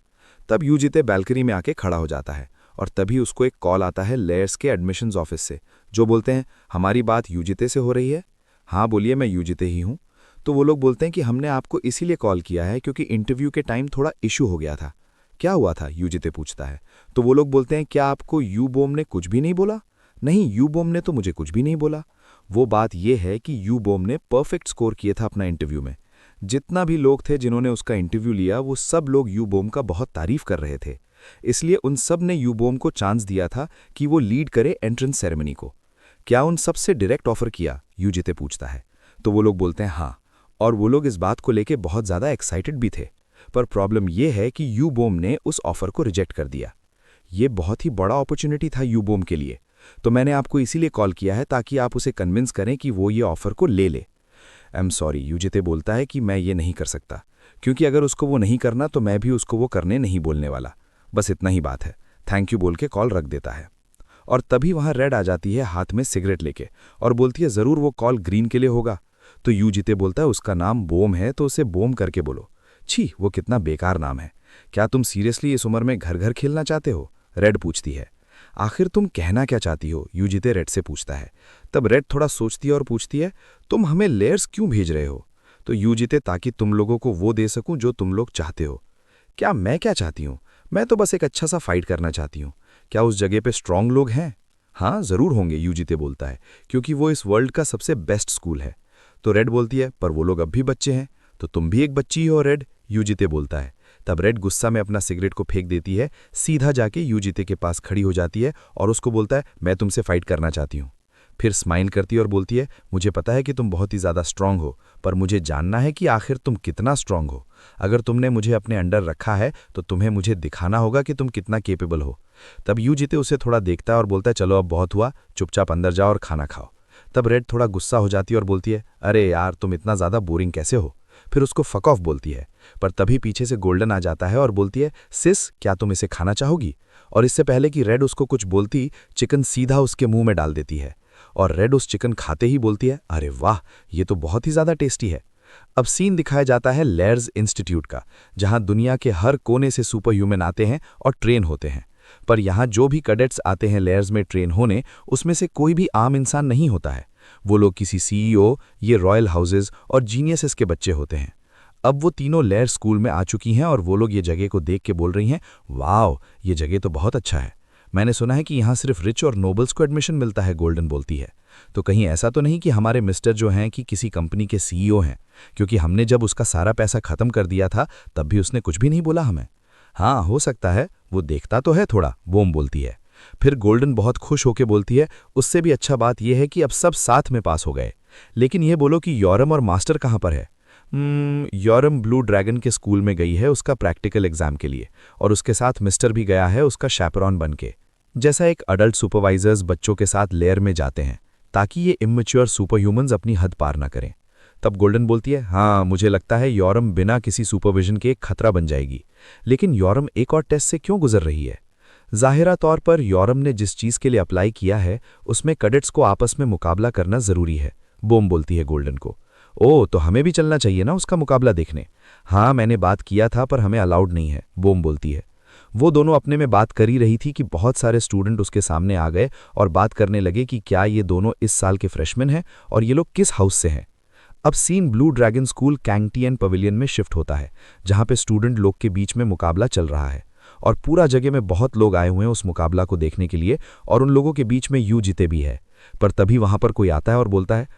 तब यू जीते बैल्कनी में आके खड़ा हो जाता है और तभी उसको एक कॉल आता है लेयर्स के एडमिशन्स ऑफिस से, जो बोलते हैं, हमारी बात यू जीते से हो रही है? हाँ बोलिए, मैं यू जीते ही हूँ। तो वो लोग बोलते हैं कि हमने आपको इसीलिए कॉल किया है क्योंकि इंटरव्यू के टाइम थोड़ा इशू हो गया था। क्या हुआ था? यू जीते पूछता है। तो वो लोग बोलते हैं, क्या आपको यू बोम ने कुछ भी नहीं बोला? नहीं, यू बोम ने तो मुझे कुछ भी नहीं बोला। वो बात यह है कि यू बोम ने परफेक्ट स्कोर किया था अपना इंटरव्यू में। जितना भी लोग थे जिन्होंने उसका इंटरव्यू लिया, वो सब लोग यू बोम का बहुत तारीफ कर रहे थे। इसलिए उन सब ने यू बोम को चांस दिया था कि वो लीड करे एंट्रेंस सेरेमनी को। क्या उन सबसे डायरेक्ट ऑफर किया? यू जीते पूछता है। तो वो लोग बोलते हैं हाँ, और वो लोग इस बात को लेके बहुत ज़्यादा एक्साइटेड भी थे। पर प्रॉब्लम यह है कि यू बोम ने उस ऑफर को रिजेक्ट कर दिया। ये बहुत ही बड़ा अपॉर्चुनिटी था यू बोम के लिए। तो मैंने आपको इसीलिए कॉल किया है ताकि आप उसे कन्विंस करें कि वो ये ऑफर को ले ले। आई एम सॉरी, यू जीते बोलता है कि मैं ये नहीं कर सकता, क्योंकि अगर उसको वो नहीं करना तो मैं भी उसको वो करने नहीं बोलने वाला। बस इतना ही बात है। थैंक यू बोल के कॉल रख देता है। और तभी वहाँ रेड आ जाती है हाथ में सिगरेट लेके और बोलती है, ज़रूर वो कॉल ग्रीन के लिए होगा। तो यू जीते बोलता है, उसका नाम बोम है तो उसे बोम करके बोलो। छी, वो कितना बेकार नाम है। क्या तुम सीरियसली इस उम्र में घर घर खेलना चाहते हो? रेड पूछती है। आखिर तुम कहना क्या चाहती हो? यू जीते रेड से पूछता है। तब रेड थोड़ा सोचती है और पूछती है, तुम हमें लेयर्स क्यों भेज रहे हो? तो यू जीते, ताकि तुम लोगों को वो दे सकूं जो तुम लोग चाहते हो। क्या मैं क्या चाहती हूँ? मैं तो बस एक अच्छा सा फाइट करना चाहती हूँ। क्या उस जगह पे स्ट्रांग लोग हैं? हाँ, ज़रूर होंगे, यू जीते बोलता है, क्योंकि वो इस वर्ल्ड का सबसे बेस्ट स्कूल है। तो रेड बोलती है, पर वो लोग अब भी बच्चे हैं। तो तुम भी एक बच्ची हो रेड, यू जीते बोलता है। तब रेड गुस्सा में अपना सिगरेट को फेंक देती है, सीधा जाके यू जीते के पास खड़ी हो जाती है और उसको बोलता है, मैं तुमसे फाइट करना चाहती हूँ। फिर स्माइल करती है और बोलती है, मुझे पता है कि तुम बहुत ही ज़्यादा स्ट्रांग हो, पर मुझे जानना है कि आखिर तुम कितना स्ट्रांग हो। अगर तुमने मुझे अपने अंडर रखा है तो तुम्हें मुझे दिखाना होगा कि तुम कितना केपेबल हो। तब यू जीते उसे थोड़ा देखता है और बोलता है, चलो अब बहुत हुआ, चुपचाप अंदर जाओ और खाना खाओ। तब रेड थोड़ा गुस्सा हो जाती है और बोलती है, अरे यार, तुम इतना ज़्यादा बोरिंग कैसे हो? फिर उसको फक ऑफ बोलती है। पर तभी पीछे से गोल्डन आ जाता है और बोलती है, सिस, क्या तुम इसे खाना चाहोगी? और इससे पहले कि रेड उसको कुछ बोलती, चिकन सीधा उसके मुंह में डाल देती है और रेड उस चिकन खाते ही बोलती है, अरे वाह, ये तो बहुत ही ज़्यादा टेस्टी है। अब सीन दिखाया जाता है लेयर्स इंस्टीट्यूट का, जहां दुनिया के हर कोने से सुपर ह्यूमन आते हैं और ट्रेन होते हैं। पर यहाँ जो भी कैडेट्स आते हैं लेयर्स में ट्रेन होने, उसमें से कोई भी आम इंसान नहीं होता है। वो लोग किसी सीईओ, ये रॉयल हाउसेज और जीनियसेस के बच्चे होते हैं। अब वो तीनों लेयर स्कूल में आ चुकी हैं और वो लोग ये जगह को देख के बोल रही हैं, वाओ, ये जगह तो बहुत अच्छा है। मैंने सुना है कि यहाँ सिर्फ रिच और नोबल्स को एडमिशन मिलता है, गोल्डन बोलती है। तो कहीं ऐसा तो नहीं कि हमारे मिस्टर जो हैं कि किसी कंपनी के सीईओ हैं, क्योंकि हमने जब उसका सारा पैसा खत्म कर दिया था तब भी उसने कुछ भी नहीं बोला हमें। हाँ, हो सकता है, वो देखता तो है थोड़ा, बोम बोलती है। फिर गोल्डन बहुत खुश होकर बोलती है, उससे भी अच्छा बात यह है कि अब सब साथ में पास हो गए। लेकिन यह बोलो कि यॉरम और मास्टर कहाँ पर है? यॉरम ब्लू ड्रैगन के स्कूल में गई है उसका प्रैक्टिकल एग्जाम के लिए, और उसके साथ मिस्टर भी गया है उसका शैपरॉन बन के। जैसा एक अडल्ट सुपरवाइजर्स बच्चों के साथ लेयर में जाते हैं ताकि ये इमेच्योर सुपर ह्यूमन्स अपनी हद पार ना करें। तब गोल्डन बोलती है, हाँ, मुझे लगता है यॉरम बिना किसी सुपरविजन के एक खतरा बन जाएगी। लेकिन यॉरम एक और टेस्ट से क्यों गुजर रही है? ज़ाहिरा तौर पर यॉरम ने जिस चीज़ के लिए अप्लाई किया है उसमें कैडेट्स को आपस में मुकाबला करना ज़रूरी है, बोम बोलती है गोल्डन को। ओह, तो हमें भी चलना चाहिए ना उसका मुकाबला देखने। हाँ, मैंने बात किया था पर हमें अलाउड नहीं है, बोम बोलती है। वो दोनों अपने में बात कर ही रही थी कि बहुत सारे स्टूडेंट उसके सामने आ गए और बात करने लगे कि क्या ये दोनों इस साल के फ्रेशमैन हैं और ये लोग किस हाउस से हैं। अब सीन ब्लू ड्रैगन स्कूल कैंगटियन पवेलियन में शिफ्ट होता है, जहां पे स्टूडेंट लोग के बीच में मुकाबला चल रहा है और पूरा जगह में बहुत लोग आए हुए हैं उस मुकाबला को देखने के लिए, और उन लोगों के बीच में यू जीते भी है। पर तभी वहां पर कोई आता है और बोलता है,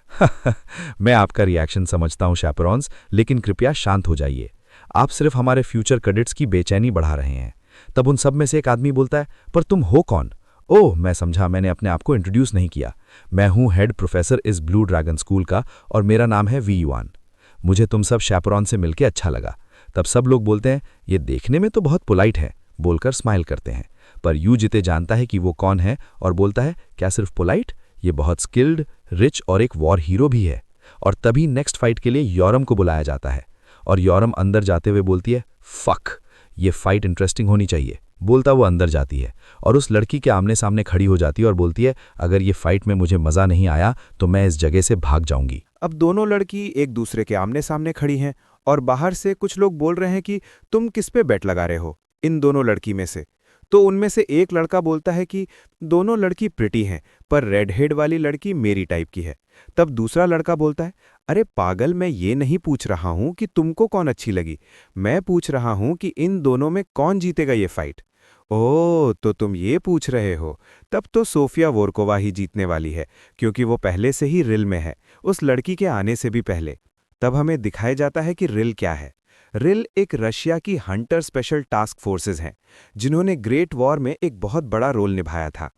मैं आपका रिएक्शन समझता हूं शैपरॉन्स, लेकिन कृपया शांत हो जाइए, आप सिर्फ हमारे फ्यूचर कैडेट्स की बेचैनी बढ़ा रहे हैं। तब उन सब में से एक आदमी बोलता है, पर तुम हो कौन? ओह, मैं समझा, मैंने अपने आप को इंट्रोड्यूस नहीं किया। मैं हूं हेड प्रोफेसर इस ब्लू ड्रैगन स्कूल का और मेरा नाम है वी युआन। मुझे तुम सब शैपरॉन से मिलकर अच्छा लगा। तब सब लोग बोलते हैं, ये देखने में तो बहुत पोलाइट है, बोलकर स्माइल करते हैं। पर यू जिते जानता है कि वो कौन है और बोलता है, क्या सिर्फ पोलाइट? ये बहुत स्किल्ड, रिच और एक वॉर हीरो भी है। और तभी नेक्स्ट फाइट के लिए यॉरम को बुलाया जाता है और यॉरम अंदर जाते हुए बोलती है, फक, ये फाइट इंटरेस्टिंग होनी चाहिए। बोलता वो अंदर जाती है और उस लड़की के आमने सामने खड़ी हो जाती है और बोलती है, अगर ये फाइट में मुझे मज़ा नहीं आया तो मैं इस जगह से भाग जाऊंगी। अब दोनों लड़की एक दूसरे के आमने सामने खड़ी हैं और बाहर से कुछ लोग बोल रहे हैं कि तुम किस पे बेट लगा रहे हो इन दोनों लड़की में से। तो उनमें से एक लड़का बोलता है कि दोनों लड़की प्रिटी हैं, पर रेड हेड वाली लड़की मेरी टाइप की है। तब दूसरा लड़का बोलता है, अरे पागल, मैं ये नहीं पूछ रहा हूं कि तुमको कौन अच्छी लगी, मैं पूछ रहा हूं कि इन दोनों में कौन जीतेगा ये फाइट। ओह, तो तुम ये पूछ रहे हो, तब तो सोफिया वोरकोवा ही जीतने वाली है, क्योंकि वो पहले से ही रिल में है, उस लड़की के आने से भी पहले। तब हमें दिखाया जाता है कि रिल क्या है। रिल एक रशिया की हंटर स्पेशल टास्क फोर्सेस हैं, जिन्होंने ग्रेट वॉर में एक बहुत बड़ा रोल निभाया था।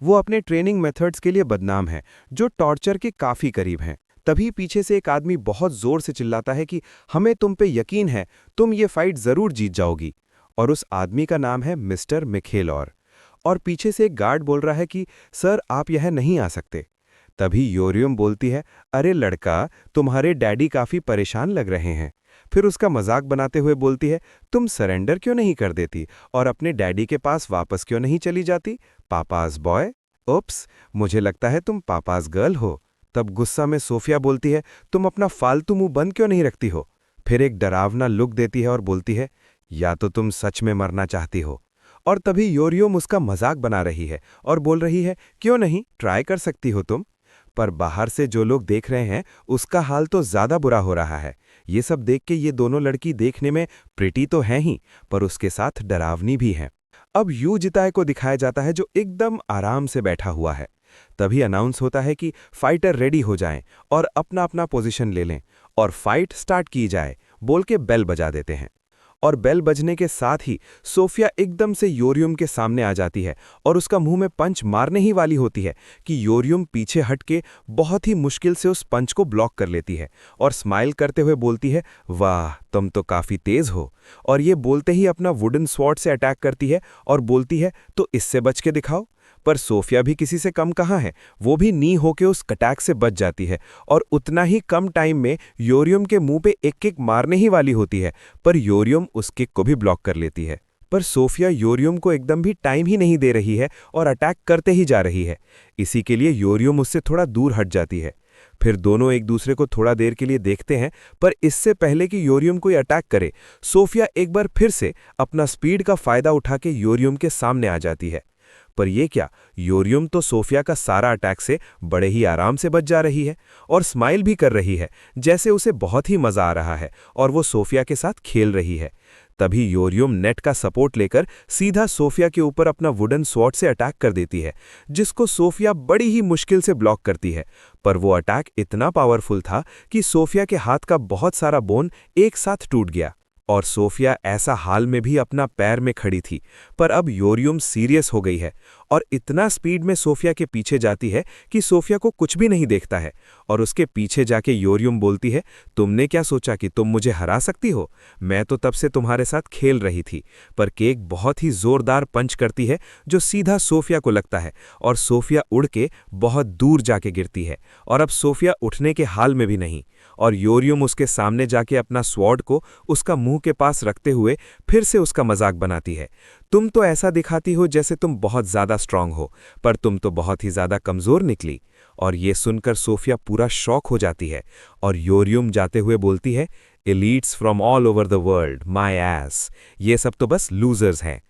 वो अपने ट्रेनिंग मेथड्स के लिए बदनाम हैं, जो टॉर्चर के काफ़ी करीब हैं। तभी पीछे से एक आदमी बहुत ज़ोर से चिल्लाता है कि हमें तुम पे यकीन है, तुम ये फाइट ज़रूर जीत जाओगी। और उस आदमी का नाम है मिस्टर मिखेलॉर। और पीछे से एक गार्ड बोल रहा है कि सर, आप यह नहीं आ सकते। तभी योरियम बोलती है, अरे लड़का, तुम्हारे डैडी काफ़ी परेशान लग रहे हैं। फिर उसका मजाक बनाते हुए बोलती है, तुम सरेंडर क्यों नहीं कर देती और अपने डैडी के पास वापस क्यों नहीं चली जाती, पापास बॉय? ओप्स, मुझे लगता है तुम पापास गर्ल हो। तब गुस्सा में सोफिया बोलती है, तुम अपना फालतू मुंह बंद क्यों नहीं रखती हो? फिर एक डरावना लुक देती है और बोलती है, या तो तुम सच में मरना चाहती हो। और तभी योरियम उसका मजाक बना रही है और बोल रही है, क्यों नहीं, ट्राई कर सकती हो तुम। पर बाहर से जो लोग देख रहे हैं उसका हाल तो ज्यादा बुरा हो रहा है। ये सब देख के ये दोनों लड़की देखने में प्रिटी तो हैं ही, पर उसके साथ डरावनी भी हैं। अब यू जिताए को दिखाया जाता है जो एकदम आराम से बैठा हुआ है। तभी अनाउंस होता है कि फाइटर रेडी हो जाएं और अपना अपना पोजीशन ले लें और फाइट स्टार्ट की जाए, बोल के बेल बजा देते हैं। और बेल बजने के साथ ही सोफिया एकदम से योरियम के सामने आ जाती है और उसका मुंह में पंच मारने ही वाली होती है कि योरियम पीछे हटके बहुत ही मुश्किल से उस पंच को ब्लॉक कर लेती है और स्माइल करते हुए बोलती है, वाह, तुम तो काफ़ी तेज़ हो। और ये बोलते ही अपना वुडन स्वॉर्ड से अटैक करती है और बोलती है, तो इससे बच के दिखाओ। पर सोफिया भी किसी से कम कहाँ है, वो भी नी होके उस अटैक से बच जाती है और उतना ही कम टाइम में योरियम के मुंह पे एक किक मारने ही वाली होती है, पर योरियम उस किक को भी ब्लॉक कर लेती है। पर सोफिया योरियम को एकदम भी टाइम ही नहीं दे रही है और अटैक करते ही जा रही है। इसी के लिए योरियम उससे थोड़ा दूर हट जाती है। फिर दोनों एक दूसरे को थोड़ा देर के लिए देखते हैं, पर इससे पहले कि योरियम कोई अटैक करे, सोफिया एक बार फिर से अपना स्पीड का फायदा उठा के योरियम के सामने आ जाती है। पर ये क्या, यूरियम तो सोफिया का सारा अटैक से बड़े ही आराम से बच जा रही है और स्माइल भी कर रही है, जैसे उसे बहुत ही मजा आ रहा है और वो सोफिया के साथ खेल रही है। तभी यूरियम नेट का सपोर्ट लेकर सीधा सोफिया के ऊपर अपना वुडन स्वॉर्ड से अटैक कर देती है, जिसको सोफिया बड़ी ही मुश्किल से ब्लॉक करती है। पर वो अटैक इतना पावरफुल था कि सोफिया के हाथ का बहुत सारा बोन एक साथ टूट गया और सोफिया ऐसा हाल में भी अपना पैर में खड़ी थी। पर अब यूरियम सीरियस हो गई है और इतना स्पीड में सोफिया के पीछे जाती है कि सोफिया को कुछ भी नहीं देखता है और उसके पीछे जाके यूरियम बोलती है, तुमने क्या सोचा कि तुम मुझे हरा सकती हो? मैं तो तब से तुम्हारे साथ खेल रही थी। पर केक बहुत ही जोरदार पंच करती है जो सीधा सोफिया को लगता है और सोफिया उड़ के बहुत दूर जाके गिरती है और अब सोफिया उठने के हाल में भी नहीं और यूरियम उसके सामने जाके अपना स्वॉर्ड को उसका मुंह के पास रखते हुए फिर से उसका मजाक बनाती है। तुम तो ऐसा दिखाती हो जैसे तुम बहुत ज्यादा स्ट्रांग हो, पर तुम तो बहुत ही ज्यादा कमजोर निकली। और ये सुनकर सोफिया पूरा शॉक हो जाती है और यूरियम जाते हुए बोलती है, elites from all over the world, my S, ये सब तो बस लूजर्स हैं।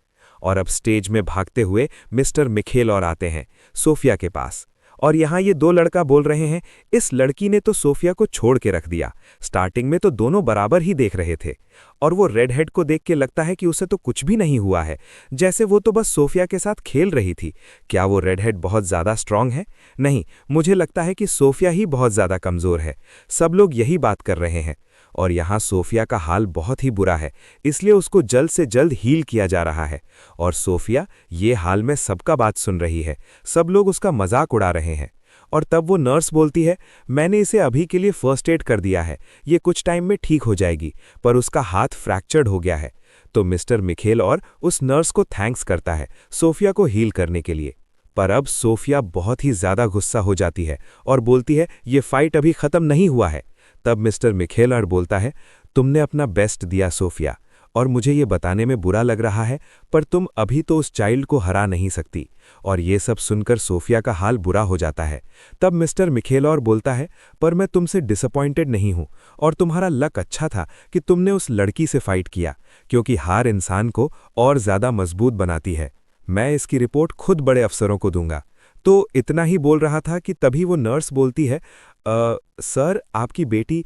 और अब स्टेज में भागते हुए मिस्टर मिखेल और आते हैं सोफिया के पास और यहाँ ये दो लड़का बोल रहे हैं, इस लड़की ने तो सोफिया को छोड़ के रख दिया। स्टार्टिंग में तो दोनों बराबर ही देख रहे थे और वो रेड हेड को देख के लगता है कि उसे तो कुछ भी नहीं हुआ है, जैसे वो तो बस सोफिया के साथ खेल रही थी। क्या वो रेड हेड बहुत ज्यादा स्ट्रांग है? नहीं, मुझे लगता है कि सोफिया ही बहुत ज्यादा कमजोर है। सब लोग यही बात कर रहे हैं और यहाँ सोफिया का हाल बहुत ही बुरा है, इसलिए उसको जल्द से जल्द हील किया जा रहा है और सोफिया ये हाल में सबका बात सुन रही है। सब लोग उसका मजाक उड़ा रहे हैं और तब वो नर्स बोलती है, मैंने इसे अभी के लिए फर्स्ट एड कर दिया है, ये कुछ टाइम में ठीक हो जाएगी, पर उसका हाथ फ्रैक्चर्ड हो गया है। तो मिस्टर मिखेल और उस नर्स को थैंक्स करता है सोफिया को हील करने के लिए। पर अब सोफिया बहुत ही ज्यादा गुस्सा हो जाती है और बोलती है, ये फाइट अभी खत्म नहीं हुआ है। तब मिस्टर मिखेलर बोलता है, तुमने अपना बेस्ट दिया सोफिया, और मुझे ये बताने में बुरा लग रहा है, पर तुम अभी तो उस चाइल्ड को हरा नहीं सकती। और ये सब सुनकर सोफिया का हाल बुरा हो जाता है। तब मिस्टर मिखेलर बोलता है, पर मैं तुमसे डिसअपॉइंटेड नहीं हूं और तुम्हारा लक अच्छा था कि तुमने उस लड़की से फाइट किया, क्योंकि हार इंसान को और ज्यादा मजबूत बनाती है। मैं इसकी रिपोर्ट खुद बड़े अफसरों को दूंगा। तो इतना ही बोल रहा था कि तभी वो नर्स बोलती है, सर आपकी बेटी,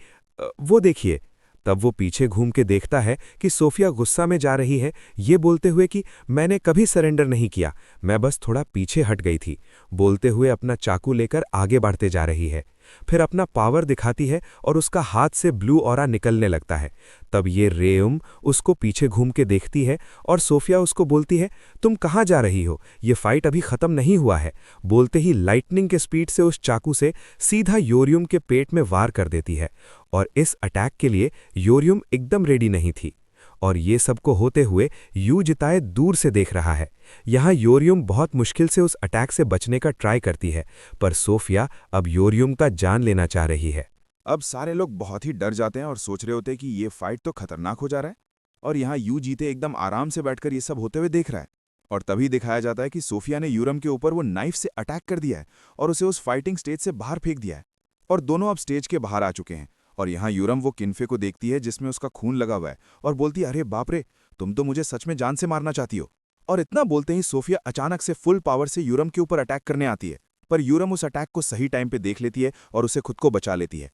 वो देखिए। तब वो पीछे घूम के देखता है कि सोफिया गुस्सा में जा रही है, ये बोलते हुए कि मैंने कभी सरेंडर नहीं किया, मैं बस थोड़ा पीछे हट गई थी, बोलते हुए अपना चाकू लेकर आगे बढ़ते जा रही है। फिर अपना पावर दिखाती है और उसका हाथ से ब्लू ऑरा निकलने लगता है। तब ये रेयम उसको पीछे घूम के देखती है और सोफिया उसको बोलती है, तुम कहाँ जा रही हो, ये फाइट अभी खत्म नहीं हुआ है। बोलते ही लाइटनिंग के स्पीड से उस चाकू से सीधा यूरियम के पेट में वार कर देती है और इस अटैक के लिए यूरियम एकदम रेडी नहीं थी। और ये सबको होते हुए यू जिताए दूर से देख रहा है। यहाँ यूरियम बहुत मुश्किल से उस अटैक से बचने का ट्राई करती है, पर सोफिया अब यूरियम का जान लेना चाह रही है। अब सारे लोग बहुत ही डर जाते हैं और सोच रहे होते हैं कि ये फाइट तो खतरनाक हो जा रहा है और यहाँ यू जीते एकदम आराम से बैठकर ये सब होते हुए देख रहा है। और तभी दिखाया जाता है कि सोफिया ने यूरम के ऊपर वो नाइफ से अटैक कर दिया है और उसे उस फाइटिंग स्टेज से बाहर फेंक दिया है और दोनों अब स्टेज के बाहर आ चुके हैं। और यहाँ यूरम वो किन्फे को देखती है जिसमें उसका खून लगा हुआ है और बोलती है, अरे बाप रे, तुम तो मुझे सच में जान से मारना चाहती हो। और इतना बोलते ही सोफिया अचानक से फुल पावर से यूरम के ऊपर अटैक करने आती है, पर यूरम उस अटैक को सही टाइम पे देख लेती है और उसे खुद को बचा लेती है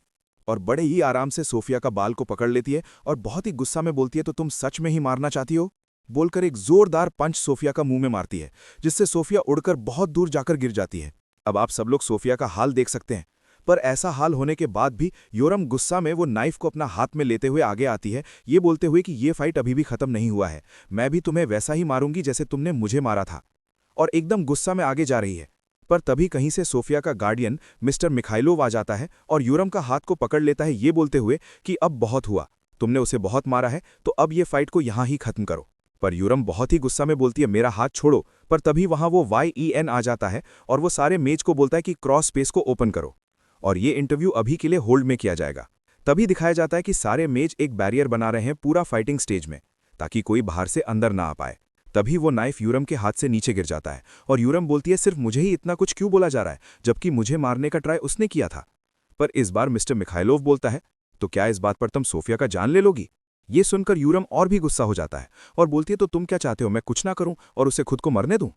और बड़े ही आराम से सोफिया का बाल को पकड़ लेती है और बहुत ही गुस्सा में बोलती है, तो तुम सच में ही मारना चाहती हो, बोलकर एक जोरदार पंच सोफिया का मुंह में मारती है, जिससे सोफिया उड़कर बहुत दूर जाकर गिर जाती है। अब आप सब लोग सोफिया का हाल देख सकते हैं, पर ऐसा हाल होने के बाद भी यूरम गुस्सा में वो नाइफ को अपना हाथ में लेते हुए आगे आती है, ये बोलते हुए कि ये फाइट अभी भी खत्म नहीं हुआ है, मैं भी तुम्हें वैसा ही मारूंगी जैसे तुमने मुझे मारा था, और एकदम गुस्सा में आगे जा रही है। पर तभी कहीं से सोफिया का गार्डियन मिस्टर मिखाइलोव आ जाता है और यूरम का हाथ को पकड़ लेता है, ये बोलते हुए कि अब बहुत हुआ, तुमने उसे बहुत मारा है, तो अब ये फाइट को यहां ही खत्म करो। पर यूरम बहुत ही गुस्सा में बोलती है, मेरा हाथ छोड़ो। पर तभी वहां वो YEN आ जाता है और वो सारे मेज को बोलता है कि क्रॉस स्पेस को ओपन करो और ये इंटरव्यू अभी के लिए होल्ड में किया जाएगा। तभी दिखाया जाता है कि सारे मेज एक बैरियर बना रहे हैं पूरा फाइटिंग स्टेज में, ताकि कोई बाहर से अंदर ना आ पाए। तभी वो नाइफ यूरम के हाथ से नीचे गिर जाता है और यूरम बोलती है, सिर्फ मुझे ही इतना कुछ क्यों बोला जा रहा है, जबकि मुझे मारने का ट्राई उसने किया था। पर इस बार मिस्टर मिखाइलोव बोलता है, तो क्या इस बात पर तुम सोफिया का जान ले लोगी? ये सुनकर यूरम और भी गुस्सा हो जाता है और बोलती है, तो तुम क्या चाहते हो, मैं कुछ ना करूं और उसे खुद को मरने दूं?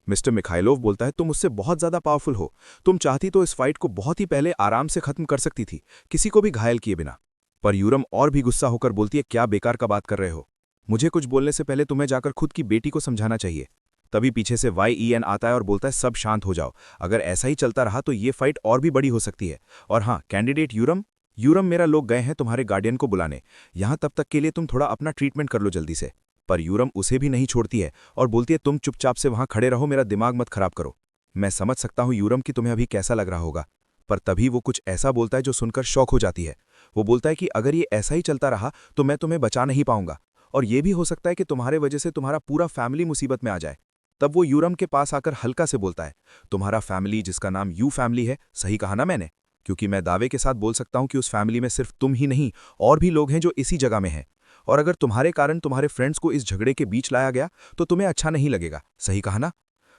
मिस्टर मिखाइलोव बोलता है, तुम उससे बहुत ज्यादा पावरफुल हो। तुम चाहती तो इस फाइट को बहुत ही पहले आराम से खत्म कर सकती थी, किसी को भी घायल किए बिना। पर यूरम और भी गुस्सा होकर बोलती है, क्या बेकार का बात कर रहे हो? मुझे कुछ बोलने से पहले तुम्हें जाकर खुद की बेटी को समझाना चाहिए। तभी पीछे से YEN आता है और बोलता है, सब शांत हो जाओ। अगर ऐसा ही चलता रहा तो ये फाइट और भी बड़ी हो सकती है। और हाँ, कैंडिडेट यूरम मेरा लोग गए हैं तुम्हारे गार्डियन को बुलाने। यहाँ तब तक के लिए तुम थोड़ा अपना ट्रीटमेंट कर लो जल्दी से। पर यूरम उसे भी नहीं छोड़ती है और बोलती है, तुम चुपचाप से वहां खड़े रहो, मेरा दिमाग मत खराब करो। मैं समझ सकता हूं यूरम कि तुम्हें अभी कैसा लग रहा होगा, पर तभी वो कुछ ऐसा बोलता है जो सुनकर शॉक हो जाती है। वो बोलता है कि अगर ये ऐसा ही चलता रहा तो मैं तुम्हें बचा नहीं पाऊंगा, और ये भी हो सकता है कि तुम्हारे वजह से तुम्हारा पूरा फैमिली मुसीबत में आ जाए। तब वो यूरम के पास आकर हल्का से बोलता है, तुम्हारा फैमिली जिसका नाम यू फैमिली है, सही कहा ना मैंने? क्योंकि मैं दावे के साथ बोल सकता हूं कि उस फैमिली में सिर्फ तुम ही नहीं और भी लोग हैं जो इसी जगह में हैं। और अगर तुम्हारे कारण तुम्हारे फ्रेंड्स को इस झगड़े के बीच लाया गया तो तुम्हें अच्छा नहीं लगेगा, सही कहा ना?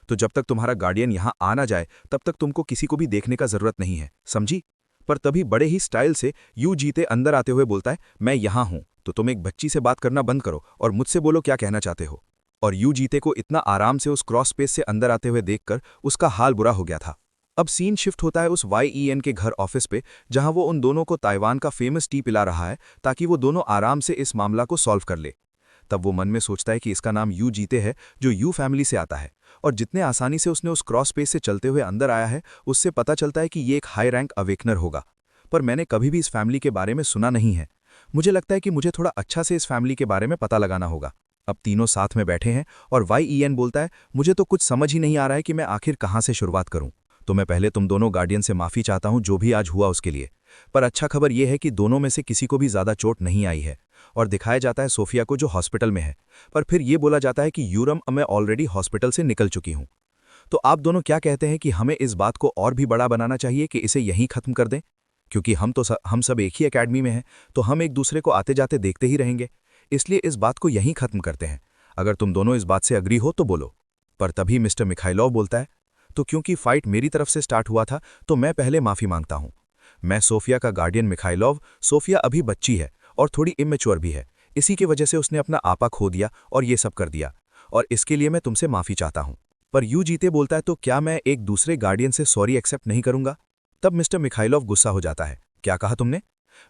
तो जब तक तुम्हारा गार्डियन यहां आ ना जाए तब तक तुमको किसी को भी देखने का जरूरत नहीं है, समझी? पर तभी बड़े ही स्टाइल से यू जीते अंदर आते हुए बोलता है, मैं यहां हूं तो तुम एक बच्ची से बात करना बंद करो और मुझसे बोलो क्या कहना चाहते हो। और यू जीते को इतना आराम से उस क्रॉस स्पेस से अंदर आते हुए देखकर उसका हाल बुरा हो गया था। अब सीन शिफ्ट होता है उस YEN के घर ऑफिस पे, जहां वो उन दोनों को ताइवान का फेमस टी पिला रहा है ताकि वो दोनों आराम से इस मामला को सॉल्व कर ले। तब वो मन में सोचता है कि इसका नाम यू जीते है, जो यू फैमिली से आता है, और जितने आसानी से उसने उस क्रॉस स्पेस से चलते हुए अंदर आया है उससे पता चलता है कि ये एक हाई रैंक अवेकनर होगा। पर मैंने कभी भी इस फैमिली के बारे में सुना नहीं है। मुझे लगता है कि मुझे थोड़ा अच्छा से इस फैमिली के बारे में पता लगाना होगा। अब तीनों साथ में बैठे हैं और YEN बोलता है, मुझे तो कुछ समझ ही नहीं आ रहा है कि मैं आखिर कहाँ से शुरुआत करूं। तो मैं पहले तुम दोनों गार्डियन से माफी चाहता हूं जो भी आज हुआ उसके लिए। पर अच्छा खबर यह है कि दोनों में से किसी को भी ज्यादा चोट नहीं आई है, और दिखाया जाता है सोफिया को जो हॉस्पिटल में है। पर फिर यह बोला जाता है कि यूरम, मैं ऑलरेडी हॉस्पिटल से निकल चुकी हूं। तो आप दोनों क्या कहते हैं कि हमें इस बात को और भी बड़ा बनाना चाहिए कि इसे यहीं खत्म कर दें? क्योंकि हम सब एक ही एकेडमी में हैं, तो हम एक दूसरे को आते जाते देखते ही रहेंगे। इसलिए इस बात को यहीं खत्म करते हैं। अगर तुम दोनों इस बात से अग्री हो तो बोलो। पर तभी मिस्टर मिखाइलोव बोलता है, तो क्योंकि फाइट मेरी तरफ से स्टार्ट हुआ था तो मैं पहले माफी मांगता हूं। मैं सोफिया का गार्डियन मिखाइलोव। सोफिया अभी बच्ची है और थोड़ी इमेच्योर भी है, इसी की वजह से उसने अपना आपा खो दिया और ये सब कर दिया, और इसके लिए मैं तुमसे माफी चाहता हूं। पर यू जीते बोलता है, तो क्या मैं एक दूसरे गार्डियन से सॉरी एक्सेप्ट नहीं करूंगा? तब मिस्टर मिखाइलोव गुस्सा हो जाता है, क्या कहा तुमने?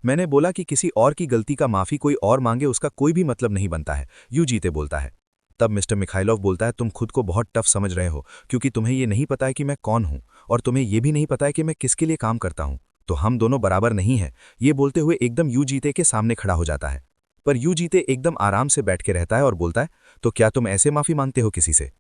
मैंने बोला कि किसी और की गलती का माफी कोई और मांगे उसका कोई भी मतलब नहीं बनता है, यू जीते बोलता है। तब मिस्टर मिखाइलोव बोलता है, तुम खुद को बहुत टफ समझ रहे हो क्योंकि तुम्हें ये नहीं पता है कि मैं कौन हूं, और तुम्हें ये भी नहीं पता है कि मैं किसके लिए काम करता हूं। तो हम दोनों बराबर नहीं हैं। ये बोलते हुए एकदम यू जीते के सामने खड़ा हो जाता है। पर यू जीते एकदम आराम से बैठ के रहता है और बोलता है, तो क्या तुम ऐसे माफी मांगते हो किसी से?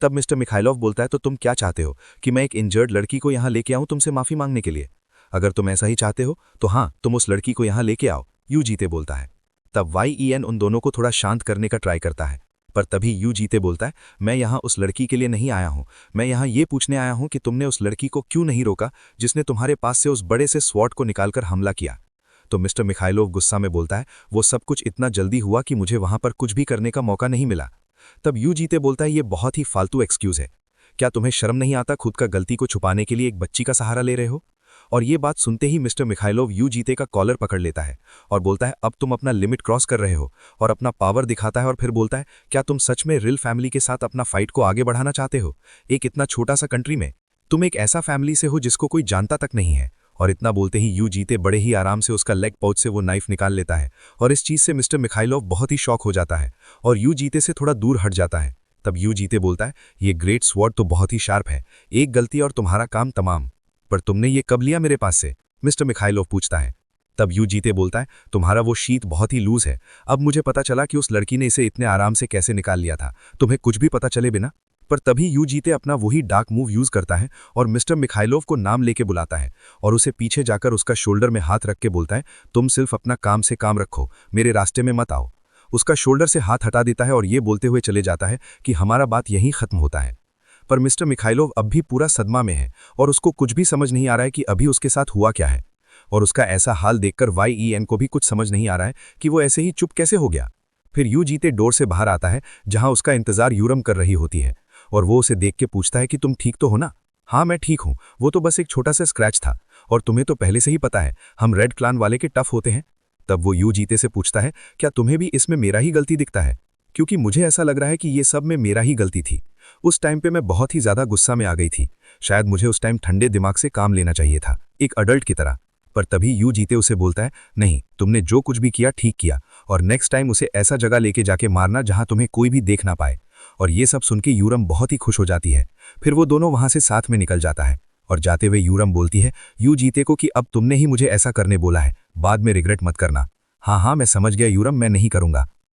तब मिस्टर मिखाइलोव बोलता है, तो तुम क्या चाहते हो कि मैं एक इंजर्ड लड़की को यहां लेके आऊं तुमसे माफी मांगने के लिए? अगर तुम ऐसा ही चाहते हो तो हाँ, तुम उस लड़की को यहां लेके आओ, यू जीते बोलता है। तब YEN उन दोनों को थोड़ा शांत करने का ट्राई करता है, पर तभी यू जीते बोलता है, मैं यहां उस लड़की के लिए नहीं आया हूं, मैं यहां ये पूछने आया हूं कि तुमने उस लड़की को क्यों नहीं रोका जिसने तुम्हारे पास से उस बड़े से स्वॉर्ड को निकालकर हमला किया। तो मिस्टर मिखाइलोव गुस्सा में बोलता है, वो सब कुछ इतना जल्दी हुआ कि मुझे वहां पर कुछ भी करने का मौका नहीं मिला। तब यू जीते बोलता है, ये बहुत ही फालतू एक्सक्यूज है। क्या तुम्हें शर्म नहीं आता खुद का गलती को छुपाने के लिए एक बच्ची का सहारा ले रहे हो? और ये बात सुनते ही मिस्टर मिखाइलोव यू जीते का कॉलर पकड़ लेता है और बोलता है, अब तुम अपना लिमिट क्रॉस कर रहे हो, और अपना पावर दिखाता है। और फिर बोलता है, क्या तुम सच में रिल फैमिली के साथ अपना फाइट को आगे बढ़ाना चाहते हो? एक इतना छोटा सा कंट्री में तुम एक ऐसा फैमिली से हो जिसको कोई जानता तक नहीं है। और इतना बोलते ही यू जीते बड़े ही आराम से उसका लेग पाउच से वो नाइफ निकाल लेता है, और इस चीज से मिस्टर मिखाइलोव बहुत ही शॉक हो जाता है और यू जीते से थोड़ा दूर हट जाता है। तब यू जीते बोलता है, ये ग्रेट स्वॉर्ड तो बहुत ही शार्प है, एक गलती और तुम्हारा काम तमाम। पर तुमने ये कब लिया मेरे पास से? मिस्टर मिखाइलोव पूछता है। तब यू जीते बोलता है, तुम्हारा वो शीट बहुत ही लूज है। अब मुझे पता चला कि उस लड़की ने इसे इतने आराम से कैसे निकाल लिया था, तुम्हें कुछ भी पता चले बिना। पर तभी यू जीते अपना वही डार्क मूव यूज करता है और मिस्टर मिखाइलोव को नाम लेके बुलाता है और उसे पीछे जाकर उसका शोल्डर में हाथ रख के बोलता है, तुम सिर्फ अपना काम से काम रखो, मेरे रास्ते में मत आओ। उसका शोल्डर से हाथ हटा देता है और ये बोलते हुए चले जाता है कि हमारा बात यहीं खत्म होता है। पर मिस्टर मिखाइलोव अब भी पूरा सदमा में है और उसको कुछ भी समझ नहीं आ रहा है कि अभी उसके साथ हुआ क्या है, और उसका ऐसा हाल देखकर YEN को भी कुछ समझ नहीं आ रहा है कि वो ऐसे ही चुप कैसे हो गया। फिर यू जीते डोर से बाहर आता है जहां उसका इंतजार यूरम कर रही होती है, और वो उसे देख के पूछता है कि तुम ठीक तो हो ना? हाँ मैं ठीक हूँ, वो तो बस एक छोटा सा स्क्रैच था, और तुम्हें तो पहले से ही पता है हम रेड क्लान वाले के टफ होते हैं। तब वो यू जीते से पूछता है, क्या तुम्हें भी इसमें मेरा ही गलती दिखता है? क्योंकि मुझे ऐसा लग रहा है कि ये सब में मेरा ही गलती थी, उस टाइम पे मैं बहुत ही ज्यादा गुस्सा में आ गई थी। शायद मुझे उस टाइम ठंडे दिमाग से काम लेना चाहिए था, एक अडल्ट की तरह। पर तभी यू जीते उसे बोलता है, नहीं, तुमने जो कुछ भी किया ठीक किया, और नेक्स्ट टाइम उसे ऐसा जगह लेके जाके मारना जहां तुम्हें कोई भी देख ना पाए। और ये सब सुन के यूरम बहुत ही खुश हो जाती है। फिर वो दोनों वहां से साथ में निकल जाता है। और जाते हुए यूरम बोलती है यू जीते को कि अब तुमने ही मुझे ऐसा करने बोला है, बाद में रिग्रेट मत करना। हाँ हाँ, मैं समझ गया यूरम, मैं नहीं करूंगा।